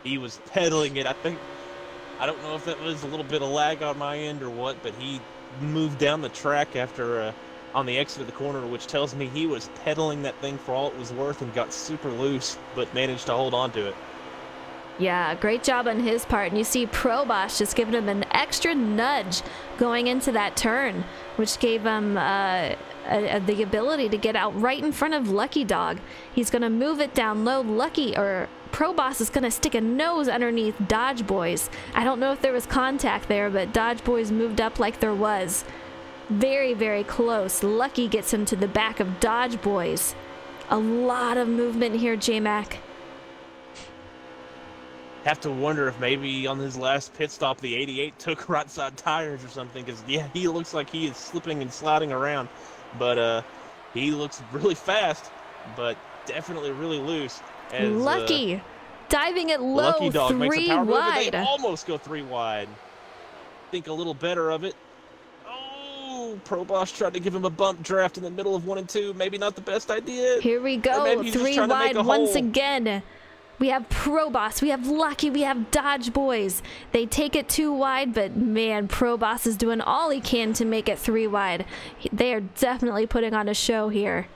He was pedaling it. I don't know if that was a little bit of lag on my end or what, but he moved down the track after on the exit of the corner, which tells me he was pedaling that thing for all it was worth and got super loose, but managed to hold on to it. Yeah, great job on his part. And you see Pro Boss just giving him an extra nudge going into that turn, which gave him the ability to get out right in front of Lucky Dog. He's going to move it down low. Pro Boss is going to stick a nose underneath Dodge Boys. I don't know if there was contact there, but Dodge Boys moved up like there was. Very, very close. Lucky gets him to the back of Dodge Boys. A lot of movement here, J-Mac. Have to wonder if maybe on his last pit stop the 88 took right side tires or something, because yeah, he looks like he is slipping and sliding around, but he looks really fast, but definitely really loose. As, Lucky diving it low, Lucky Dog makes a 3 power move, wide. and they almost go 3 wide. Think a little better of it. Oh, Proboss tried to give him a bump draft in the middle of 1 and 2. Maybe not the best idea. Here we go, 3 wide once again. We have Proboss, we have Lucky, we have Dodge Boys. They take it 2 wide, but man, Proboss is doing all he can to make it 3 wide. They are definitely putting on a show here.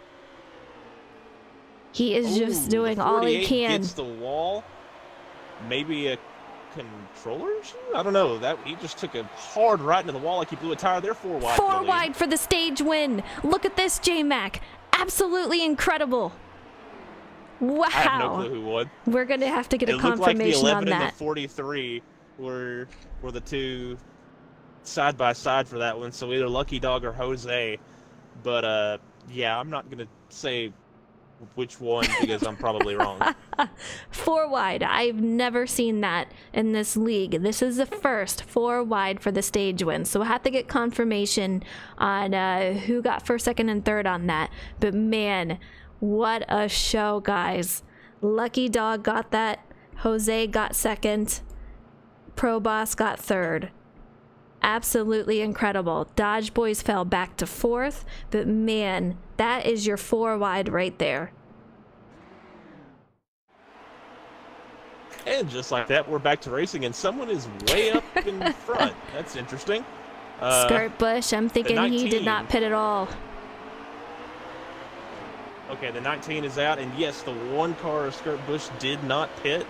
He is just doing all he can. Gets the wall. Maybe a controller issue? I don't know. That he just took a hard right into the wall like he blew a tire. They're 4 wide. 4 wide for the stage win. Look at this, J-Mac. Absolutely incredible. Wow. I have no clue who won. We're going to have to get a confirmation like the 11 on that. and the 43 were the 2 side by side for that one. So either Lucky Dog or Jose. But yeah, I'm not going to say which one because I'm probably wrong. 4 wide. I've never seen that in this league. This is the first 4 wide for the stage win. So we'll have to get confirmation on who got first, second, and third on that. But man, what a show, guys. Lucky Dog got that. Jose got second. Proboss got third. Absolutely incredible. Dodge Boys fell back to 4th, but man, that is your 4 wide right there. And just like that, we're back to racing, and someone is way up in front. That's interesting. Skirt Bush, I'm thinking he did not pit at all. Okay, the 19 is out, and yes, the 1 car of Skirt Bush did not pit.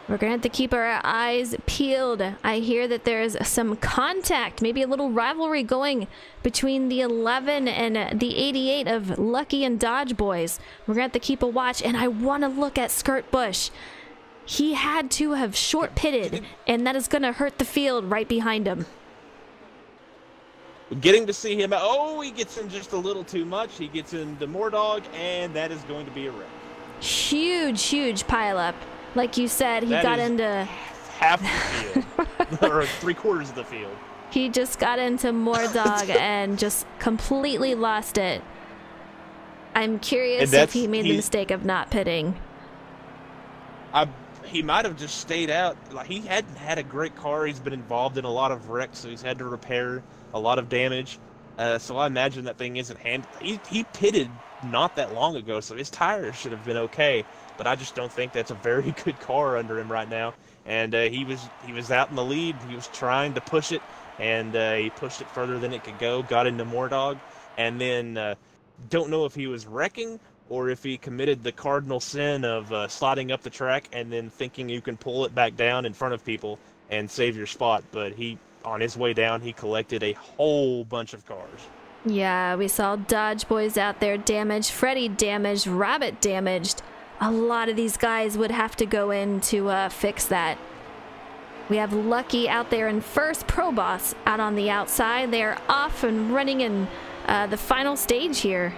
We're going to have to keep our eyes peeled. I hear that there's some contact, maybe a little rivalry going between the 11 and the 88 of Lucky and Dodge Boys. We're going to have to keep a watch, and I want to look at Skirt Bush. He had to have short pitted, and that is going to hurt the field right behind him. Getting to see him, oh, he gets in just a little too much. He gets into more dog, and that is going to be a wreck. Huge, huge pileup. Like you said, he got into half the field, or 3/4 of the field. He just got into more dog and just completely lost it. I'm curious if he made the mistake of not pitting. He might have just stayed out. Like, he hadn't had a great car. He's been involved in a lot of wrecks, so he's had to repair a lot of damage. So I imagine that thing isn't handled. He pitted not that long ago, so his tires should have been okay. But I just don't think that's a very good car under him right now. And he was out in the lead. He was trying to push it, and he pushed it further than it could go. Got into more dog, and then don't know if he was wrecking or if he committed the cardinal sin of sliding up the track and then thinking you can pull it back down in front of people and save your spot. But on his way down, he collected a whole bunch of cars. Yeah, we saw Dodge Boys out there damaged, Freddy damaged, Rabbit damaged. A lot of these guys would have to go in to fix that. We have Lucky out there in first, Proboss out on the outside. They're off and running in the final stage here.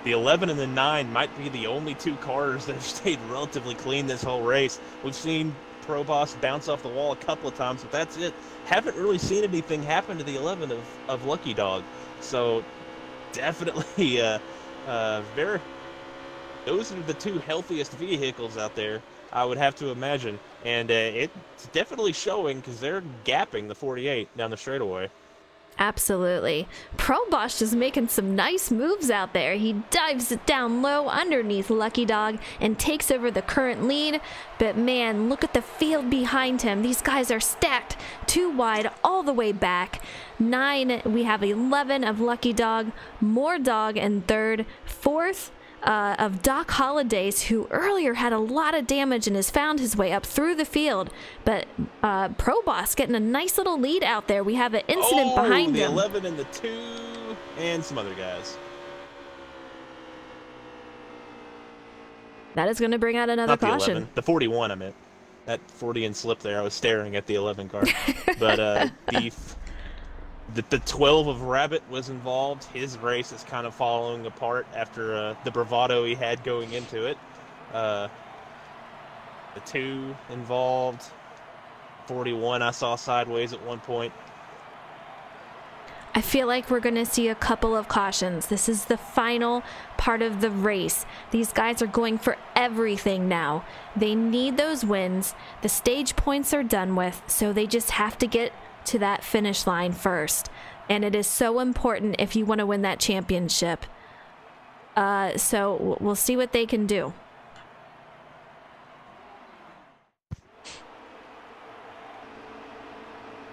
The 11 and the 9 might be the only 2 cars that have stayed relatively clean this whole race. We've seen Proboss bounce off the wall a couple of times, but that's it. Haven't really seen anything happen to the 11 of Lucky Dog. So definitely those are the 2 healthiest vehicles out there, I would have to imagine. And it's definitely showing because they're gapping the 48 down the straightaway. Absolutely. Proboss is making some nice moves out there. He dives it down low underneath Lucky Dog and takes over the current lead. But man, look at the field behind him. These guys are stacked 2 wide all the way back. 9, we have 11 of Lucky Dog, more dog in third, 4th. Of Doc Holidays, who earlier had a lot of damage and has found his way up through the field. But Proboss getting a nice little lead out there. We have an incident behind him. The 11 and the 2 and some other guys. That is going to bring out another Not the caution. 11, the 41 I meant. That 40 and slip there, I was staring at the 11 car. But the 12 of Rabbit was involved. His race is kind of falling apart after the bravado he had going into it. The 2 involved. 41 I saw sideways at one point. I feel like we're going to see a couple of cautions. This is the final part of the race. These guys are going for everything now. They need those wins. The stage points are done with, so they just have to get to that finish line first. And it is so important if you want to win that championship. So we'll see what they can do.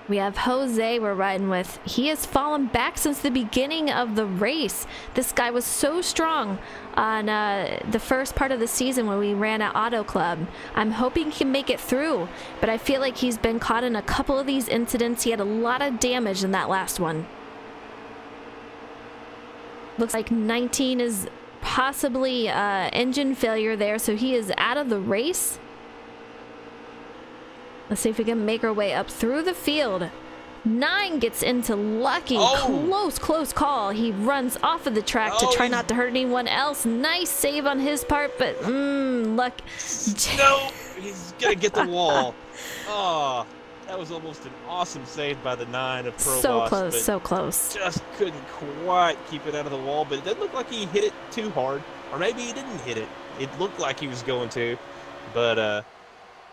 We have Jose we're riding with. He has fallen back since the beginning of the race. This guy was so strong on the first part of the season when we ran at Auto Club. I'm hoping he can make it through, but I feel like he's been caught in a couple of these incidents. He had a lot of damage in that last one. Looks like 19 is possibly engine failure there, so he is out of the race. Let's see if we can make our way up through the field. 9 gets into Lucky. Oh. Close call. He runs off of the track to try not to hurt anyone else. Nice save on his part, but Lucky. No, he's gonna get the wall. Oh, that was almost an awesome save by the 9 of Pro So Boss, close, but so close. just couldn't quite keep it out of the wall. But it didn't look like he hit it too hard, or maybe he didn't hit it. It looked like he was going to, but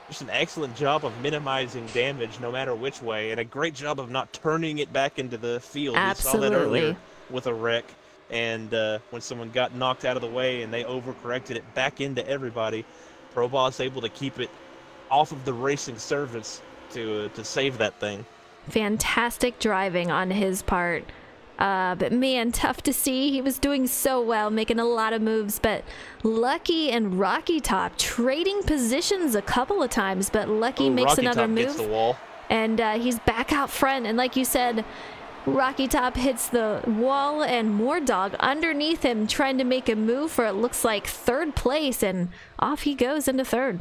just an excellent job of minimizing damage no matter which way, and a great job of not turning it back into the field. Absolutely. We saw that earlier with a wreck, and when someone got knocked out of the way and they overcorrected it back into everybody, Pro Boss able to keep it off of the racing surface to save that thing. Fantastic driving on his part. But man, tough to see. He was doing so well, making a lot of moves, but Lucky and Rocky Top trading positions a couple of times, but Lucky makes Rocky another Top move. gets the wall. And he's back out front, and like you said, Rocky Top hits the wall and Mordog underneath him trying to make a move for it looks like 3rd place, and off he goes into 3rd.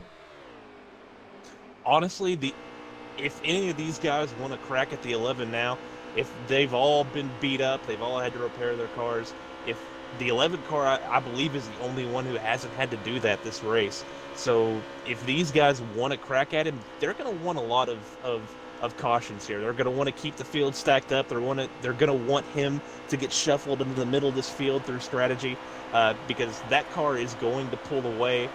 Honestly, if any of these guys want to crack at the 11 now, if they've all been beat up, they've all had to repair their cars, if the 11 car, I believe, is the only one who hasn't had to do that this race. So if these guys want to crack at him, they're going to want a lot of cautions here. They're going to want to keep the field stacked up. They're going to want him to get shuffled into the middle of this field through strategy, because that car is going to pull away,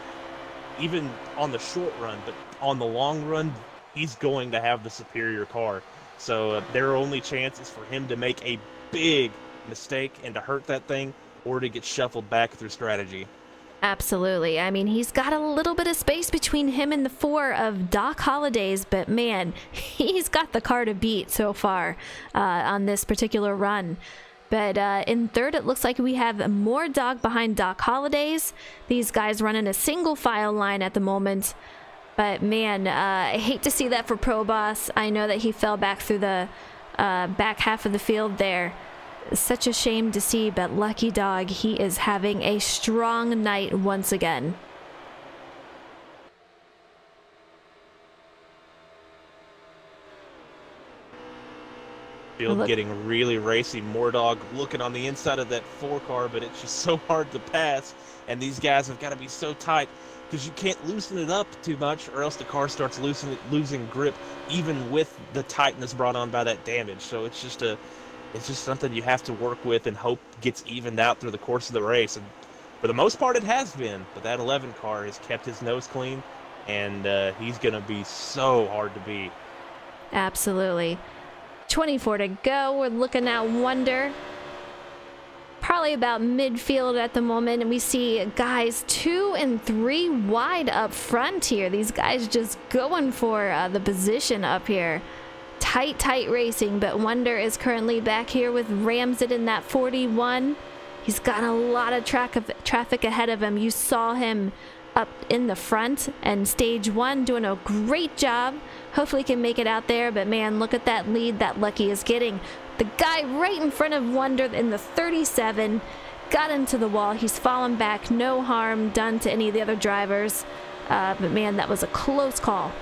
even on the short run. But on the long run, he's going to have the superior car. So their only chance is for him to make a big mistake and to hurt that thing, or to get shuffled back through strategy. Absolutely. I mean, he's got a little bit of space between him and the 4 of Doc Hollidays, but man, he's got the car to beat so far on this particular run. But in 3rd, it looks like we have Mordog behind Doc Hollidays. These guys running a single file line at the moment. But man, I hate to see that for Pro Boss. I know that he fell back through the back half of the field there. Such a shame to see, but Lucky Dog, he is having a strong night once again. Field getting really racy. Mordog looking on the inside of that 4 car, but it's just so hard to pass. And these guys have got to be so tight, because you can't loosen it up too much, or else the car starts losing grip, even with the tightness brought on by that damage. So it's just something you have to work with and hope gets evened out through the course of the race. And for the most part, it has been. But that 11 car has kept his nose clean, and he's going to be so hard to beat. Absolutely. 24 to go. We're looking at Wonder. Probably about midfield at the moment, and we see guys 2 and 3 wide up front here. These guys just going for the position up here. Tight racing, but Wonder is currently back here with Ramsden in that 41. He's got a lot of traffic ahead of him. You saw him up in the front, and stage 1 doing a great job. Hopefully can make it out there, but man, look at that lead that Lucky is getting. The guy right in front of Wonder in the 37 got into the wall. He's fallen back. No harm done to any of the other drivers. But man, that was a close call.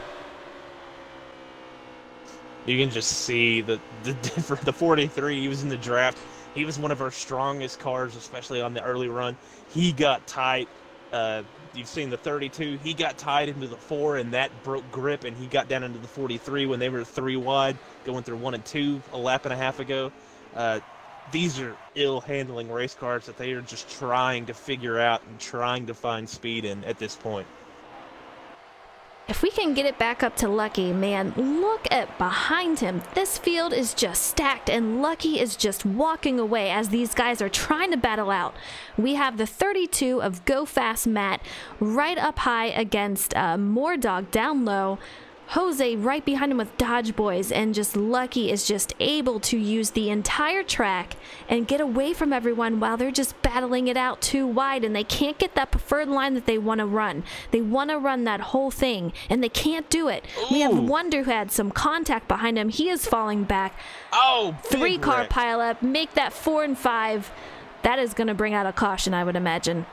You can just see the 43. He was in the draft. He was one of our strongest cars, especially on the early run. He got tight. You've seen the 32. He got tied into the 4, and that broke grip, and he got down into the 43 when they were 3 wide, going through 1 and 2 a lap and a half ago. These are ill-handling race cars that they are just trying to figure out and trying to find speed in at this point. If we can get it back up to Lucky, man, look at behind him. This field is just stacked, and Lucky is just walking away as these guys are trying to battle out. We have the 32 of Go Fast Matt right up high against Moordog down low. Jose right behind him with Dodge Boys, and just Lucky is just able to use the entire track and get away from everyone while they're just battling it out too wide, and they can't get that preferred line that they want to run. They want to run that whole thing, and they can't do it. Ooh. We have Wonder who had some contact behind him. He is falling back. Oh, 3-car pileup. Make that 4 and 5. That is going to bring out a caution, I would imagine.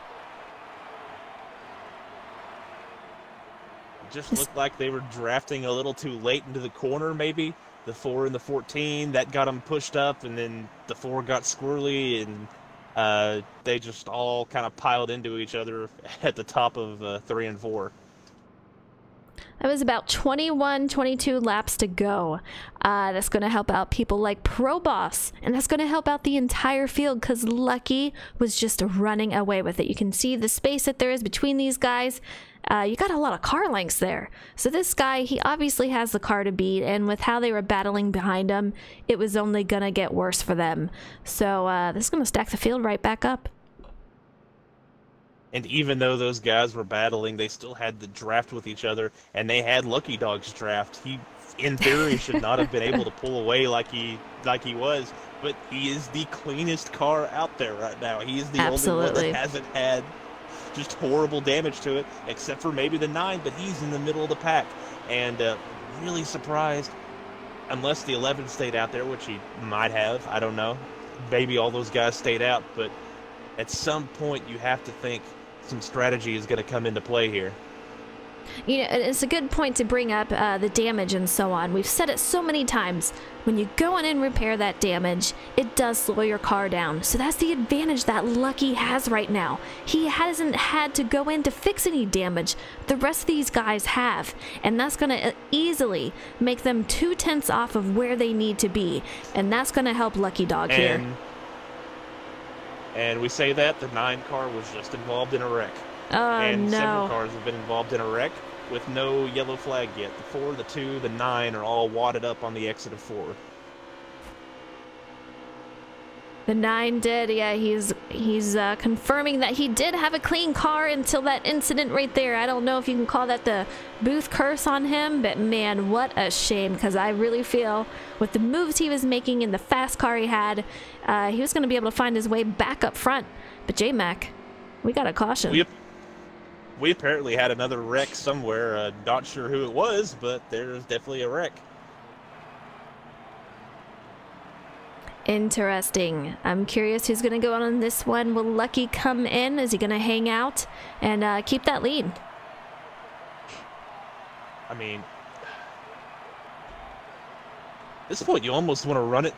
Just looked like they were drafting a little too late into the corner, maybe. The 4 and the 14, that got them pushed up, and then the 4 got squirrely, and they just all kind of piled into each other at the top of 3 and 4. That was about 21, 22 laps to go. That's going to help out people like Pro Boss, and that's going to help out the entire field because Lucky was just running away with it. You can see the space that there is between these guys. You got a lot of car lengths there. So this guy, he obviously has the car to beat, and with how they were battling behind him, it was only going to get worse for them. So this is going to stack the field right back up. And even though those guys were battling, they still had the draft with each other, and they had Lucky Dog's draft. He, in theory, should not have been able to pull away like he was, but he is the cleanest car out there right now. He is the only one that hasn't had just horrible damage to it, except for maybe the 9, but he's in the middle of the pack. And really surprised, unless the 11 stayed out there, which he might have, I don't know. Maybe all those guys stayed out, but at some point you have to think some strategy is going to come into play here. You know, it's a good point to bring up the damage and so on. We've said it so many times. When you go in and repair that damage, it does slow your car down. So that's the advantage that Lucky has right now. He hasn't had to go in to fix any damage. The rest of these guys have. And that's going to easily make them 2/10 off of where they need to be. And that's going to help Lucky Dog here. And we say that the 9 car was just involved in a wreck. And several cars have been involved in a wreck with no yellow flag yet. The 4, the 2, the 9 are all wadded up on the exit of 4. The 9 did, yeah, he's confirming that he did have a clean car until that incident right there. I don't know if you can call that the Booth curse on him, but man, what a shame, because I really feel with the moves he was making in the fast car he had, he was going to be able to find his way back up front. But J-Mac, we got a caution. We apparently had another wreck somewhere. Not sure who it was, but there's definitely a wreck. Interesting. I'm curious who's going to go on this one. Will Lucky come in? Is he going to hang out and keep that lead? I mean, at this point, you almost want to run it.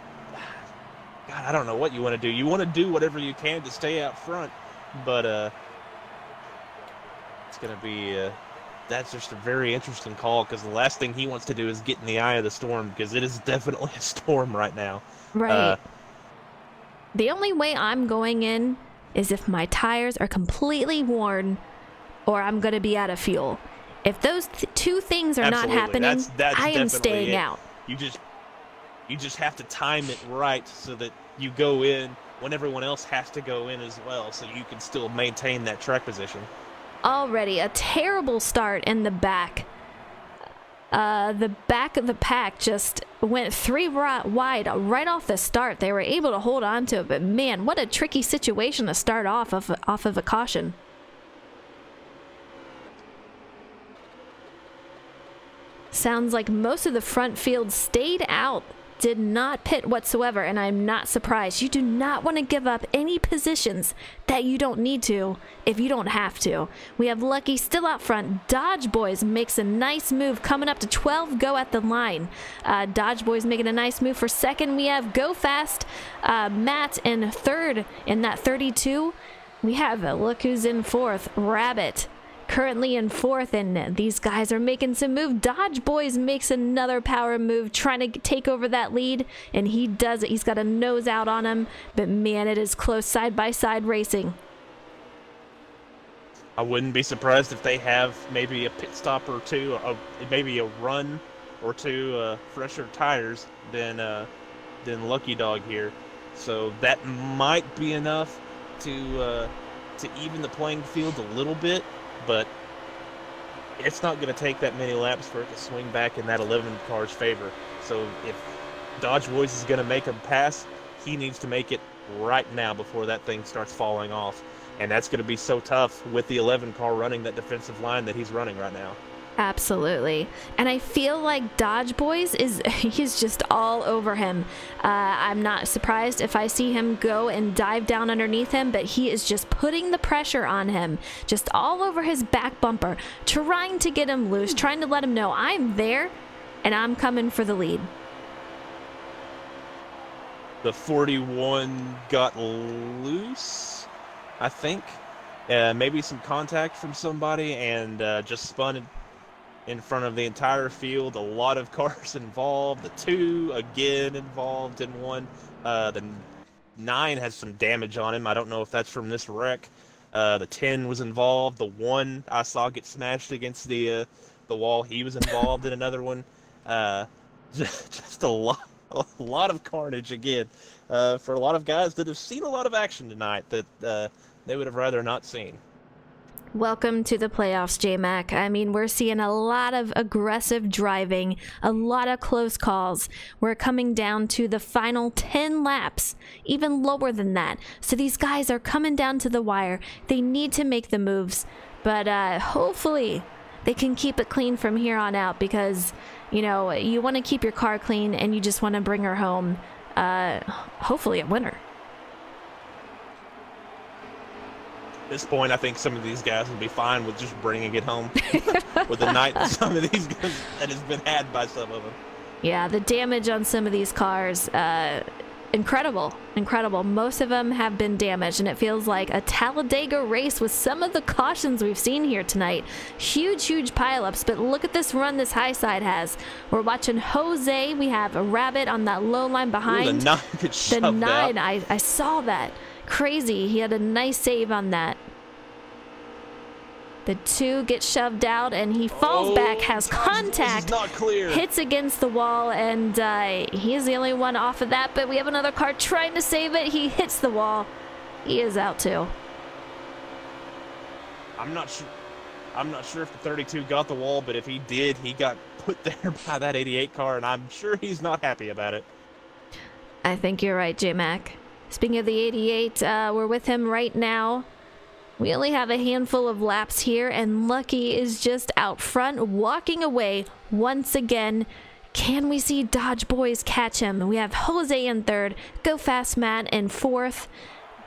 God, I don't know what you want to do. You want to do whatever you can to stay out front, but it's going to be that's just a very interesting call because the last thing he wants to do is get in the eye of the storm because it is definitely a storm right now. Right. The only way I'm going in is if my tires are completely worn or I'm going to be out of fuel. If those two things are not happening, I am staying out. You just have to time it right so that you go in when everyone else has to go in as well so you can still maintain that track position. Already a terrible start in the back. The back of the pack just went 3 wide right off the start. They were able to hold on to it, but man, what a tricky situation to start off of a caution. Sounds like most of the front field stayed out did not pit whatsoever, and I'm not surprised. You do not want to give up any positions that you don't need to if you don't have to. We have Lucky still out front. Dodge Boys makes a nice move, coming up to 12 go at the line. Dodge Boys making a nice move for second. We have Go Fast, Matt in third in that 32. We have, look who's in fourth, Rabbit currently in fourth, and these guys are making some move. Dodge Boys makes another power move, trying to take over that lead, and he does it. He's got a nose out on him, but man, it is close side-by-side racing. I wouldn't be surprised if they have maybe a pit stop or two, maybe a run or two, fresher tires than Lucky Dog here. So that might be enough to even the playing field a little bit. But it's not going to take that many laps for it to swing back in that 11 car's favor. So if Dodge Boys is going to make him pass, he needs to make it right now before that thing starts falling off. And that's going to be so tough with the 11 car running that defensive line that he's running right now. Absolutely. And I feel like Dodge Boys he's just all over him. I'm not surprised if I see him go and dive down underneath him, but he is just putting the pressure on him, just all over his back bumper, trying to get him loose, trying to let him know I'm there and I'm coming for the lead. The 41 got loose, I think. Maybe some contact from somebody and just spun in front of the entire field. A lot of cars involved. The 2 again involved in one. The 9 has some damage on him. I don't know if that's from this wreck. The 10 was involved. The 1 I saw get smashed against the wall. He was involved in another one. Just a lot of carnage again for a lot of guys that have seen a lot of action tonight that they would have rather not seen. Welcome to the playoffs, J-Mac. I mean, we're seeing a lot of aggressive driving, a lot of close calls. We're coming down to the final 10 laps, even lower than that. So these guys are coming down to the wire. They need to make the moves, but hopefully they can keep it clean from here on out, because, you know, you want to keep your car clean and you just want to bring her home, hopefully a winner. At this point, I think some of these guys will be fine with just bringing it home with the night that some of these guys that has been had by some of them. Yeah, the damage on some of these cars, incredible. Most of them have been damaged, and it feels like a Talladega race with some of the cautions we've seen here tonight. Huge pileups, but look at this run this high side has. We're watching Jose. We have a Rabbit on that low line behind. Ooh, the 9 gets shoved the 9, out. I saw that. Crazy. He had a nice save on that. The 2 gets shoved out, and he falls back, has contact, not clear. Hits against the wall, and he's the only one off of that, but we have another car trying to save it. He hits the wall. He is out too. I'm not sure if the 32 got the wall, but if he did, he got put there by that 88 car, and I'm sure he's not happy about it. I think you're right, J-Mac. Speaking of the 88, we're with him right now. We only have a handful of laps here, and Lucky is just out front, walking away once again. Can we see Dodge Boys catch him? We have Jose in third, Go Fast Matt in fourth.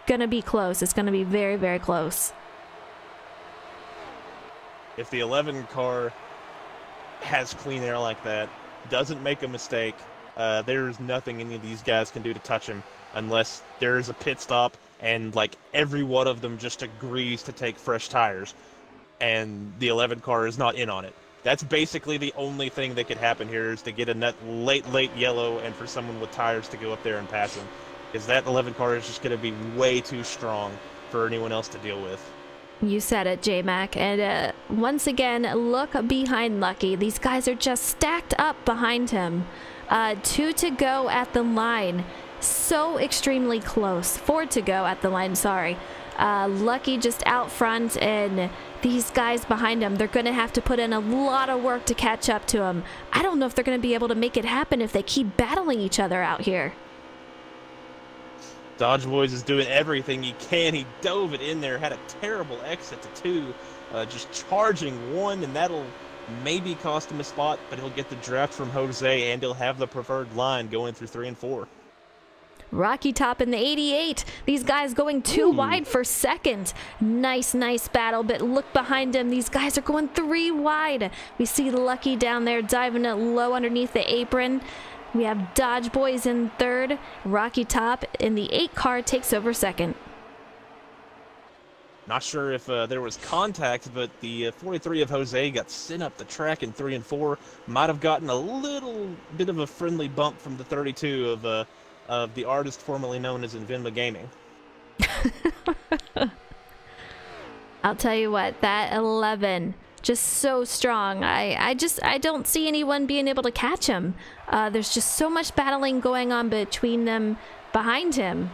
Gonna be close. It's gonna be very close. If the 11 car has clean air like that, doesn't make a mistake, there's nothing any of these guys can do to touch him unless there is a pit stop and like every one of them just agrees to take fresh tires and the 11 car is not in on it. That's basically the only thing that could happen here, is to get a late yellow and for someone with tires to go up there and pass him, because that 11 car is just going to be way too strong for anyone else to deal with. You said it, J-Mac. And once again, look behind Lucky. These guys are just stacked up behind him. 2 to go at the line. So extremely close. 4 to go at the line, sorry. Lucky just out front, and these guys behind him, they're going to have to put in a lot of work to catch up to him. I don't know if they're going to be able to make it happen if they keep battling each other out here. Dodge Boys is doing everything he can. He dove it in there, had a terrible exit to 2, just charging 1, and that'll maybe cost him a spot, but he'll get the draft from Jose, and he'll have the preferred line going through 3 and 4. Rocky Top in the 88. These guys going too wide for second. Nice battle, but look behind him. These guys are going 3 wide. We see Lucky down there diving it low underneath the apron. We have Dodge Boys in third. Rocky Top in the 8 car takes over second. Not sure if there was contact, but the 43 of Jose got sent up the track in 3 and 4. Might have gotten a little bit of a friendly bump from the 32 of the artist formerly known as Invinva Gaming. I'll tell you what, that 11, just so strong. I don't see anyone being able to catch him. There's just so much battling going on between them behind him.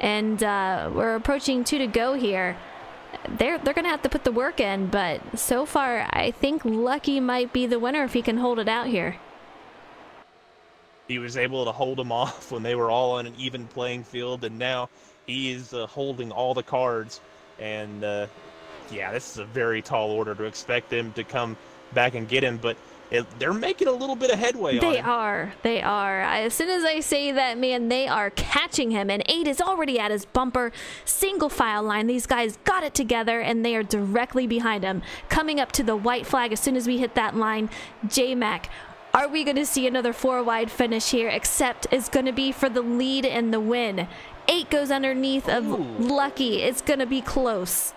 And we're approaching 2 to go here. They're gonna have to put the work in, but so far I think Lucky might be the winner if he can hold it out here. He was able to hold them off when they were all on an even playing field, and now he is holding all the cards. And yeah, this is a very tall order to expect them to come back and get him, but they're making a little bit of headway on him. They are. As soon as I say that, man, they are catching him, and 8 is already at his bumper. Single file line. These guys got it together, and they are directly behind him. Coming up to the white flag as soon as we hit that line, J-Mac. Are we going to see another 4 wide finish here? Except it's going to be for the lead and the win. 8 goes underneath of Lucky. It's going to be close.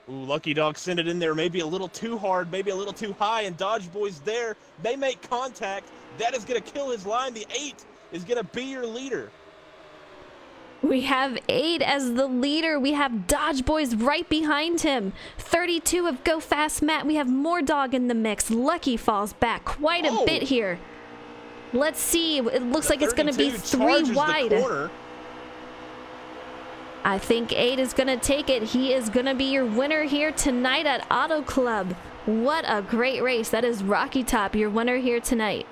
Ooh, Lucky Dog sent it in there maybe a little too hard, maybe a little too high, and Dodge Boys there. They make contact. That is going to kill his line. The 8 is going to be your leader. We have 8 as the leader. We have Dodge Boys right behind him. 32 of Go Fast Matt. We have more dog in the mix. Lucky falls back quite a bit here. Let's see. It looks like it's going to be 3 wide. I think 8 is going to take it. He is going to be your winner here tonight at Auto Club. What a great race. That is Rocky Top, your winner here tonight.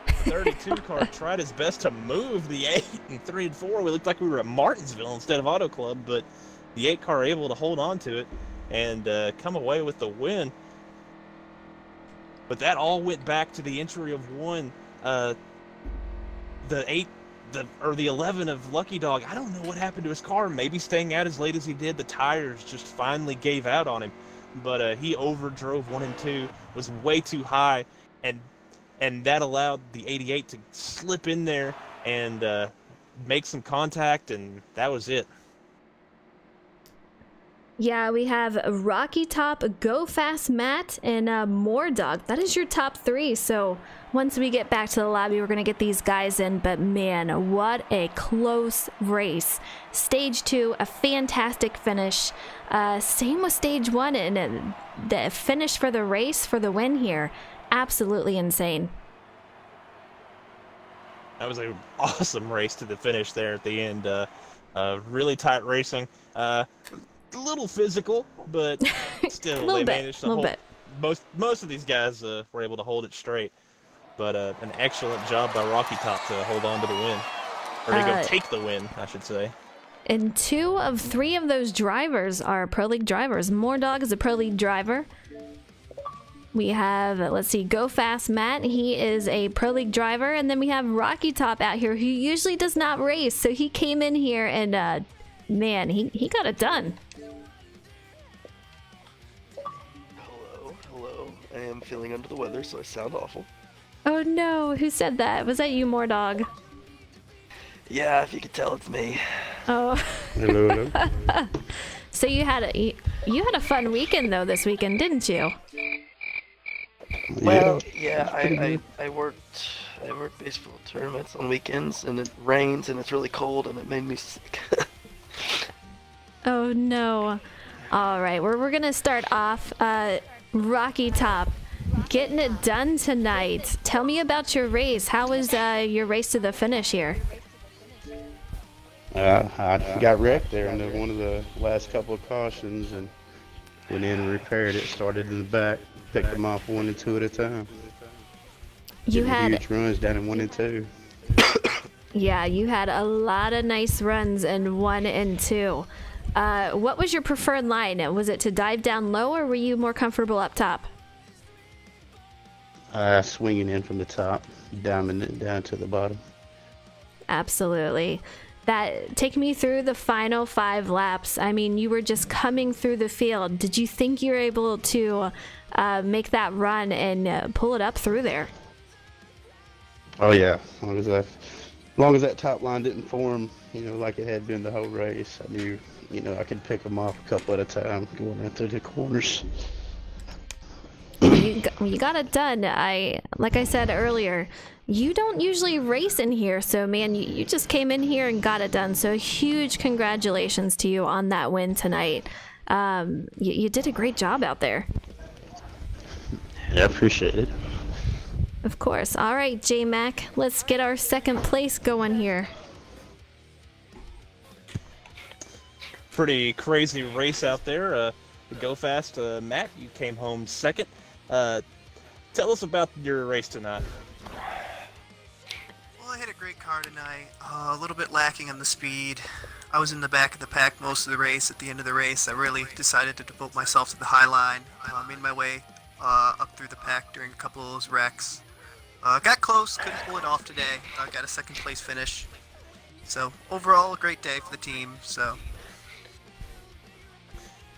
32 car tried his best to move the 8 in 3 and 4. We looked like we were at Martinsville instead of Auto Club, but the 8 car able to hold on to it and come away with the win. But that all went back to the entry of 1. The 11 of Lucky Dog. I don't know what happened to his car. Maybe staying out as late as he did. The tires just finally gave out on him. But he overdrove 1 and 2. Was way too high, and that allowed the 88 to slip in there and make some contact, and that was it. Yeah, we have Rocky Top, Go Fast Matt, and More Dog. That is your top 3. So once we get back to the lobby, we're going to get these guys in. But man, what a close race. Stage 2, a fantastic finish. Same with Stage 1, and the finish for the race, for the win here. Absolutely insane. That was an awesome race to the finish there at the end. Really tight racing. A little physical, but still they managed to hold. Most of these guys were able to hold it straight. But an excellent job by Rocky Top to hold on to the win. Or to go take the win, I should say. And 2 of 3 of those drivers are Pro League drivers. More Dog is a Pro League driver. We have, let's see, Go Fast Matt. He is a Pro League driver. And then we have Rocky Top out here, who usually does not race. So he came in here and, man, he got it done. Hello. I am feeling under the weather, so I sound awful. Oh no, who said that? Was that you, More Dog? Yeah, if you could tell, it's me. Oh. Hello. So you had a fun weekend though this weekend, didn't you? Well, yeah, I worked baseball tournaments on weekends, and it rains and it's really cold, and it made me sick. Oh no. All right, we're gonna start off. Rocky Top, getting it done tonight. Tell me about your race. How was your race to the finish here? I got wrecked there in one of the last couple of cautions and went in and repaired it. Started in the back, picked them off 1 and 2 at a time. You had huge runs down in 1 and 2. Yeah, you had a lot of nice runs in 1 and 2. What was your preferred line? Was it to dive down low, or were you more comfortable up top? Swinging in from the top, diamond it down to the bottom. Absolutely. Take me through the final 5 laps. I mean, you were just coming through the field. Did you think you were able to make that run and pull it up through there? Oh yeah, as long as that top line didn't form, like it had been the whole race, I knew, I could pick them off a couple at a time going in through the corners. You got it done. Like I said earlier, you don't usually race in here, so man, you just came in here and got it done. So huge congratulations to you on that win tonight. You did a great job out there. Yeah, I appreciate it. Of course. All right, J-Mac, let's get our second place going here. Pretty crazy race out there. Go fast, Matt. You came home second. Tell us about your race tonight. Well, I had a great car tonight. A little bit lacking on the speed. I was in the back of the pack most of the race. At the end of the race, I really decided to devote myself to the high line. I made my way up through the pack during a couple of those wrecks. Got close, couldn't pull it off today. Got a second place finish. So overall, a great day for the team. So.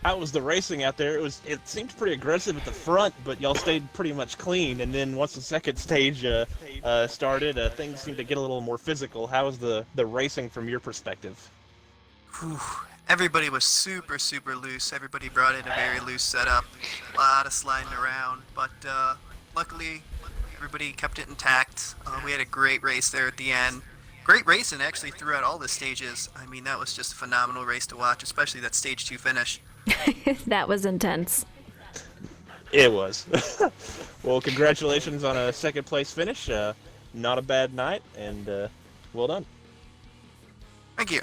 How was the racing out there? It seemed pretty aggressive at the front, but y'all stayed pretty much clean. And then once the second stage started, things seemed to get a little more physical. How was the racing from your perspective? Whew. Everybody was super, super loose. Everybody brought in a very loose setup. A lot of sliding around, but luckily everybody kept it intact. We had a great race there at the end. Great racing actually throughout all the stages. I mean, that was just a phenomenal race to watch, especially that stage 2 finish. That was intense. It was. Well, congratulations on a second place finish. Not a bad night, and well done. Thank you.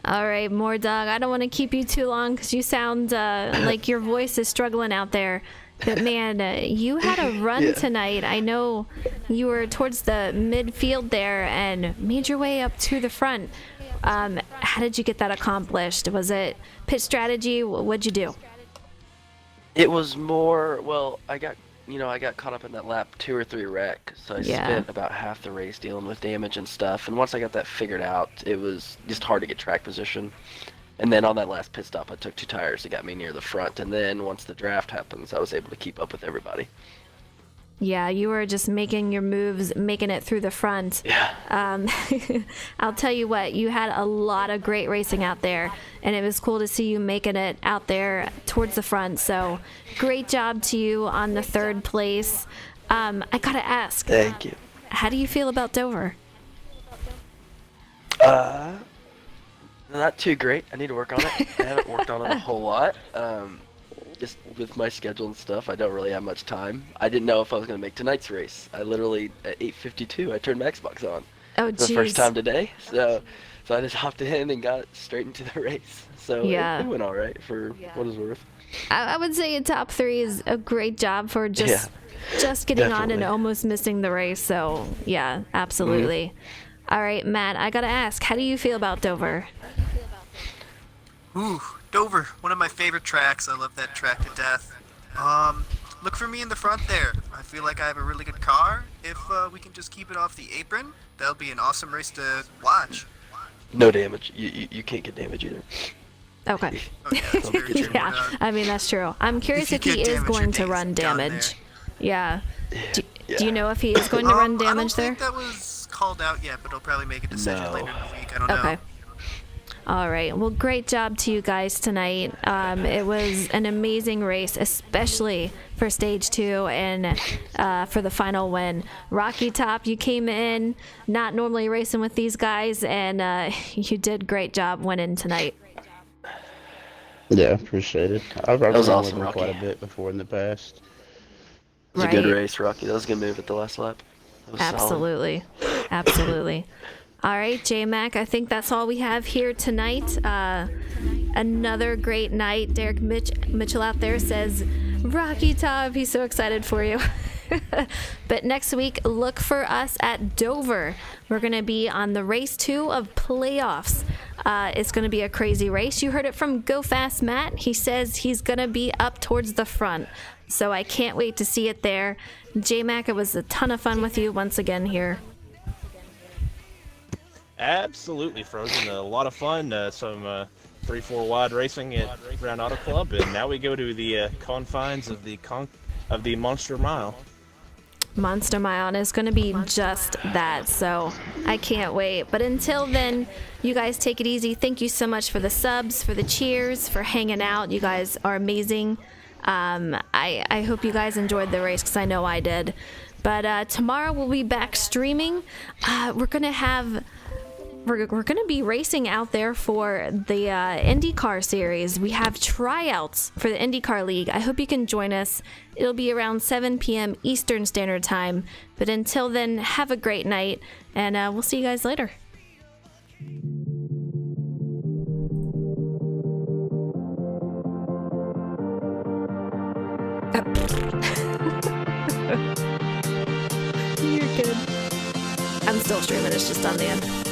All right, Mordog, I don't want to keep you too long because you sound like your voice is struggling out there. But man, you had a run tonight. I know you were towards the midfield there and made your way up to the front. How did you get that accomplished? Was it pit strategy? What'd you do? It was more, well, I got caught up in that lap 2 or 3 wreck, so I spent about half the race dealing with damage and stuff, and once I got that figured out, it was just hard to get track position. And then on that last pit stop, I took 2 tires that got me near the front, and then once the draft happens, I was able to keep up with everybody. Yeah, you were just making your moves, making it through the front. Yeah. I'll tell you what, you had a lot of great racing out there, and it was cool to see you making it out there towards the front. So great job to you on the 3rd place. I gotta ask. Thank you. How do you feel about Dover? Not too great. I need to work on it. I haven't worked on it a whole lot. Just with my schedule and stuff, I don't really have much time. I didn't know if I was going to make tonight's race. I literally, at 8:52, I turned my Xbox on. Oh, the first time today. So I just hopped in and got straight into the race. So it went all right for what it's worth. I would say a top 3 is a great job for just getting on and almost missing the race. So, yeah, absolutely. All right, Matt, I got to ask, how do you feel about Dover? Ooh, Dover, one of my favorite tracks. I love that track to death. Look for me in the front there. I feel like I have a really good car. If we can just keep it off the apron, that'll be an awesome race to watch. No damage. You can't get damage either. Okay. Oh, yeah, that's very true. Yeah, I mean, that's true. I'm curious if he is going to run damage. Yeah. Do you know if he is going to run damage there? I don't think that was called out yet, but he'll probably make a decision later in the week. I don't know. Okay. All right. Well, great job to you guys tonight. It was an amazing race, especially for stage 2 and for the final win. Rocky Top, you came in not normally racing with these guys, and you did great job winning tonight. Yeah, appreciate it. I've That was run awesome, with him quite Rocky. a bit before in the past. It was a good race, Rocky. That was a good move at the last lap. That was Absolutely. Absolutely. All right, J-Mac, I think that's all we have here tonight. Another great night. Derek Mitchell out there says, Rocky Top, he's so excited for you. But next week, look for us at Dover. We're going to be on the race 2 of playoffs. It's going to be a crazy race. You heard it from Go Fast Matt. He says he's going to be up towards the front. So I can't wait to see it there. J-Mac, it was a ton of fun with you once again here. Absolutely, Frozen. A lot of fun. Some 3-4 wide racing at Brown Auto Club, and now we go to the confines of the Monster Mile. Monster Mile, and it's going to be just that, so I can't wait. But until then, you guys take it easy. Thank you so much for the subs, for the cheers, for hanging out. You guys are amazing. I hope you guys enjoyed the race, because I know I did. But tomorrow we'll be back streaming. We're gonna be racing out there for the IndyCar series. We have tryouts for the IndyCar League. I hope you can join us. It'll be around 7 p.m. Eastern Standard Time. But until then, have a great night, and we'll see you guys later. You're good. I'm still streaming, it's just on the end.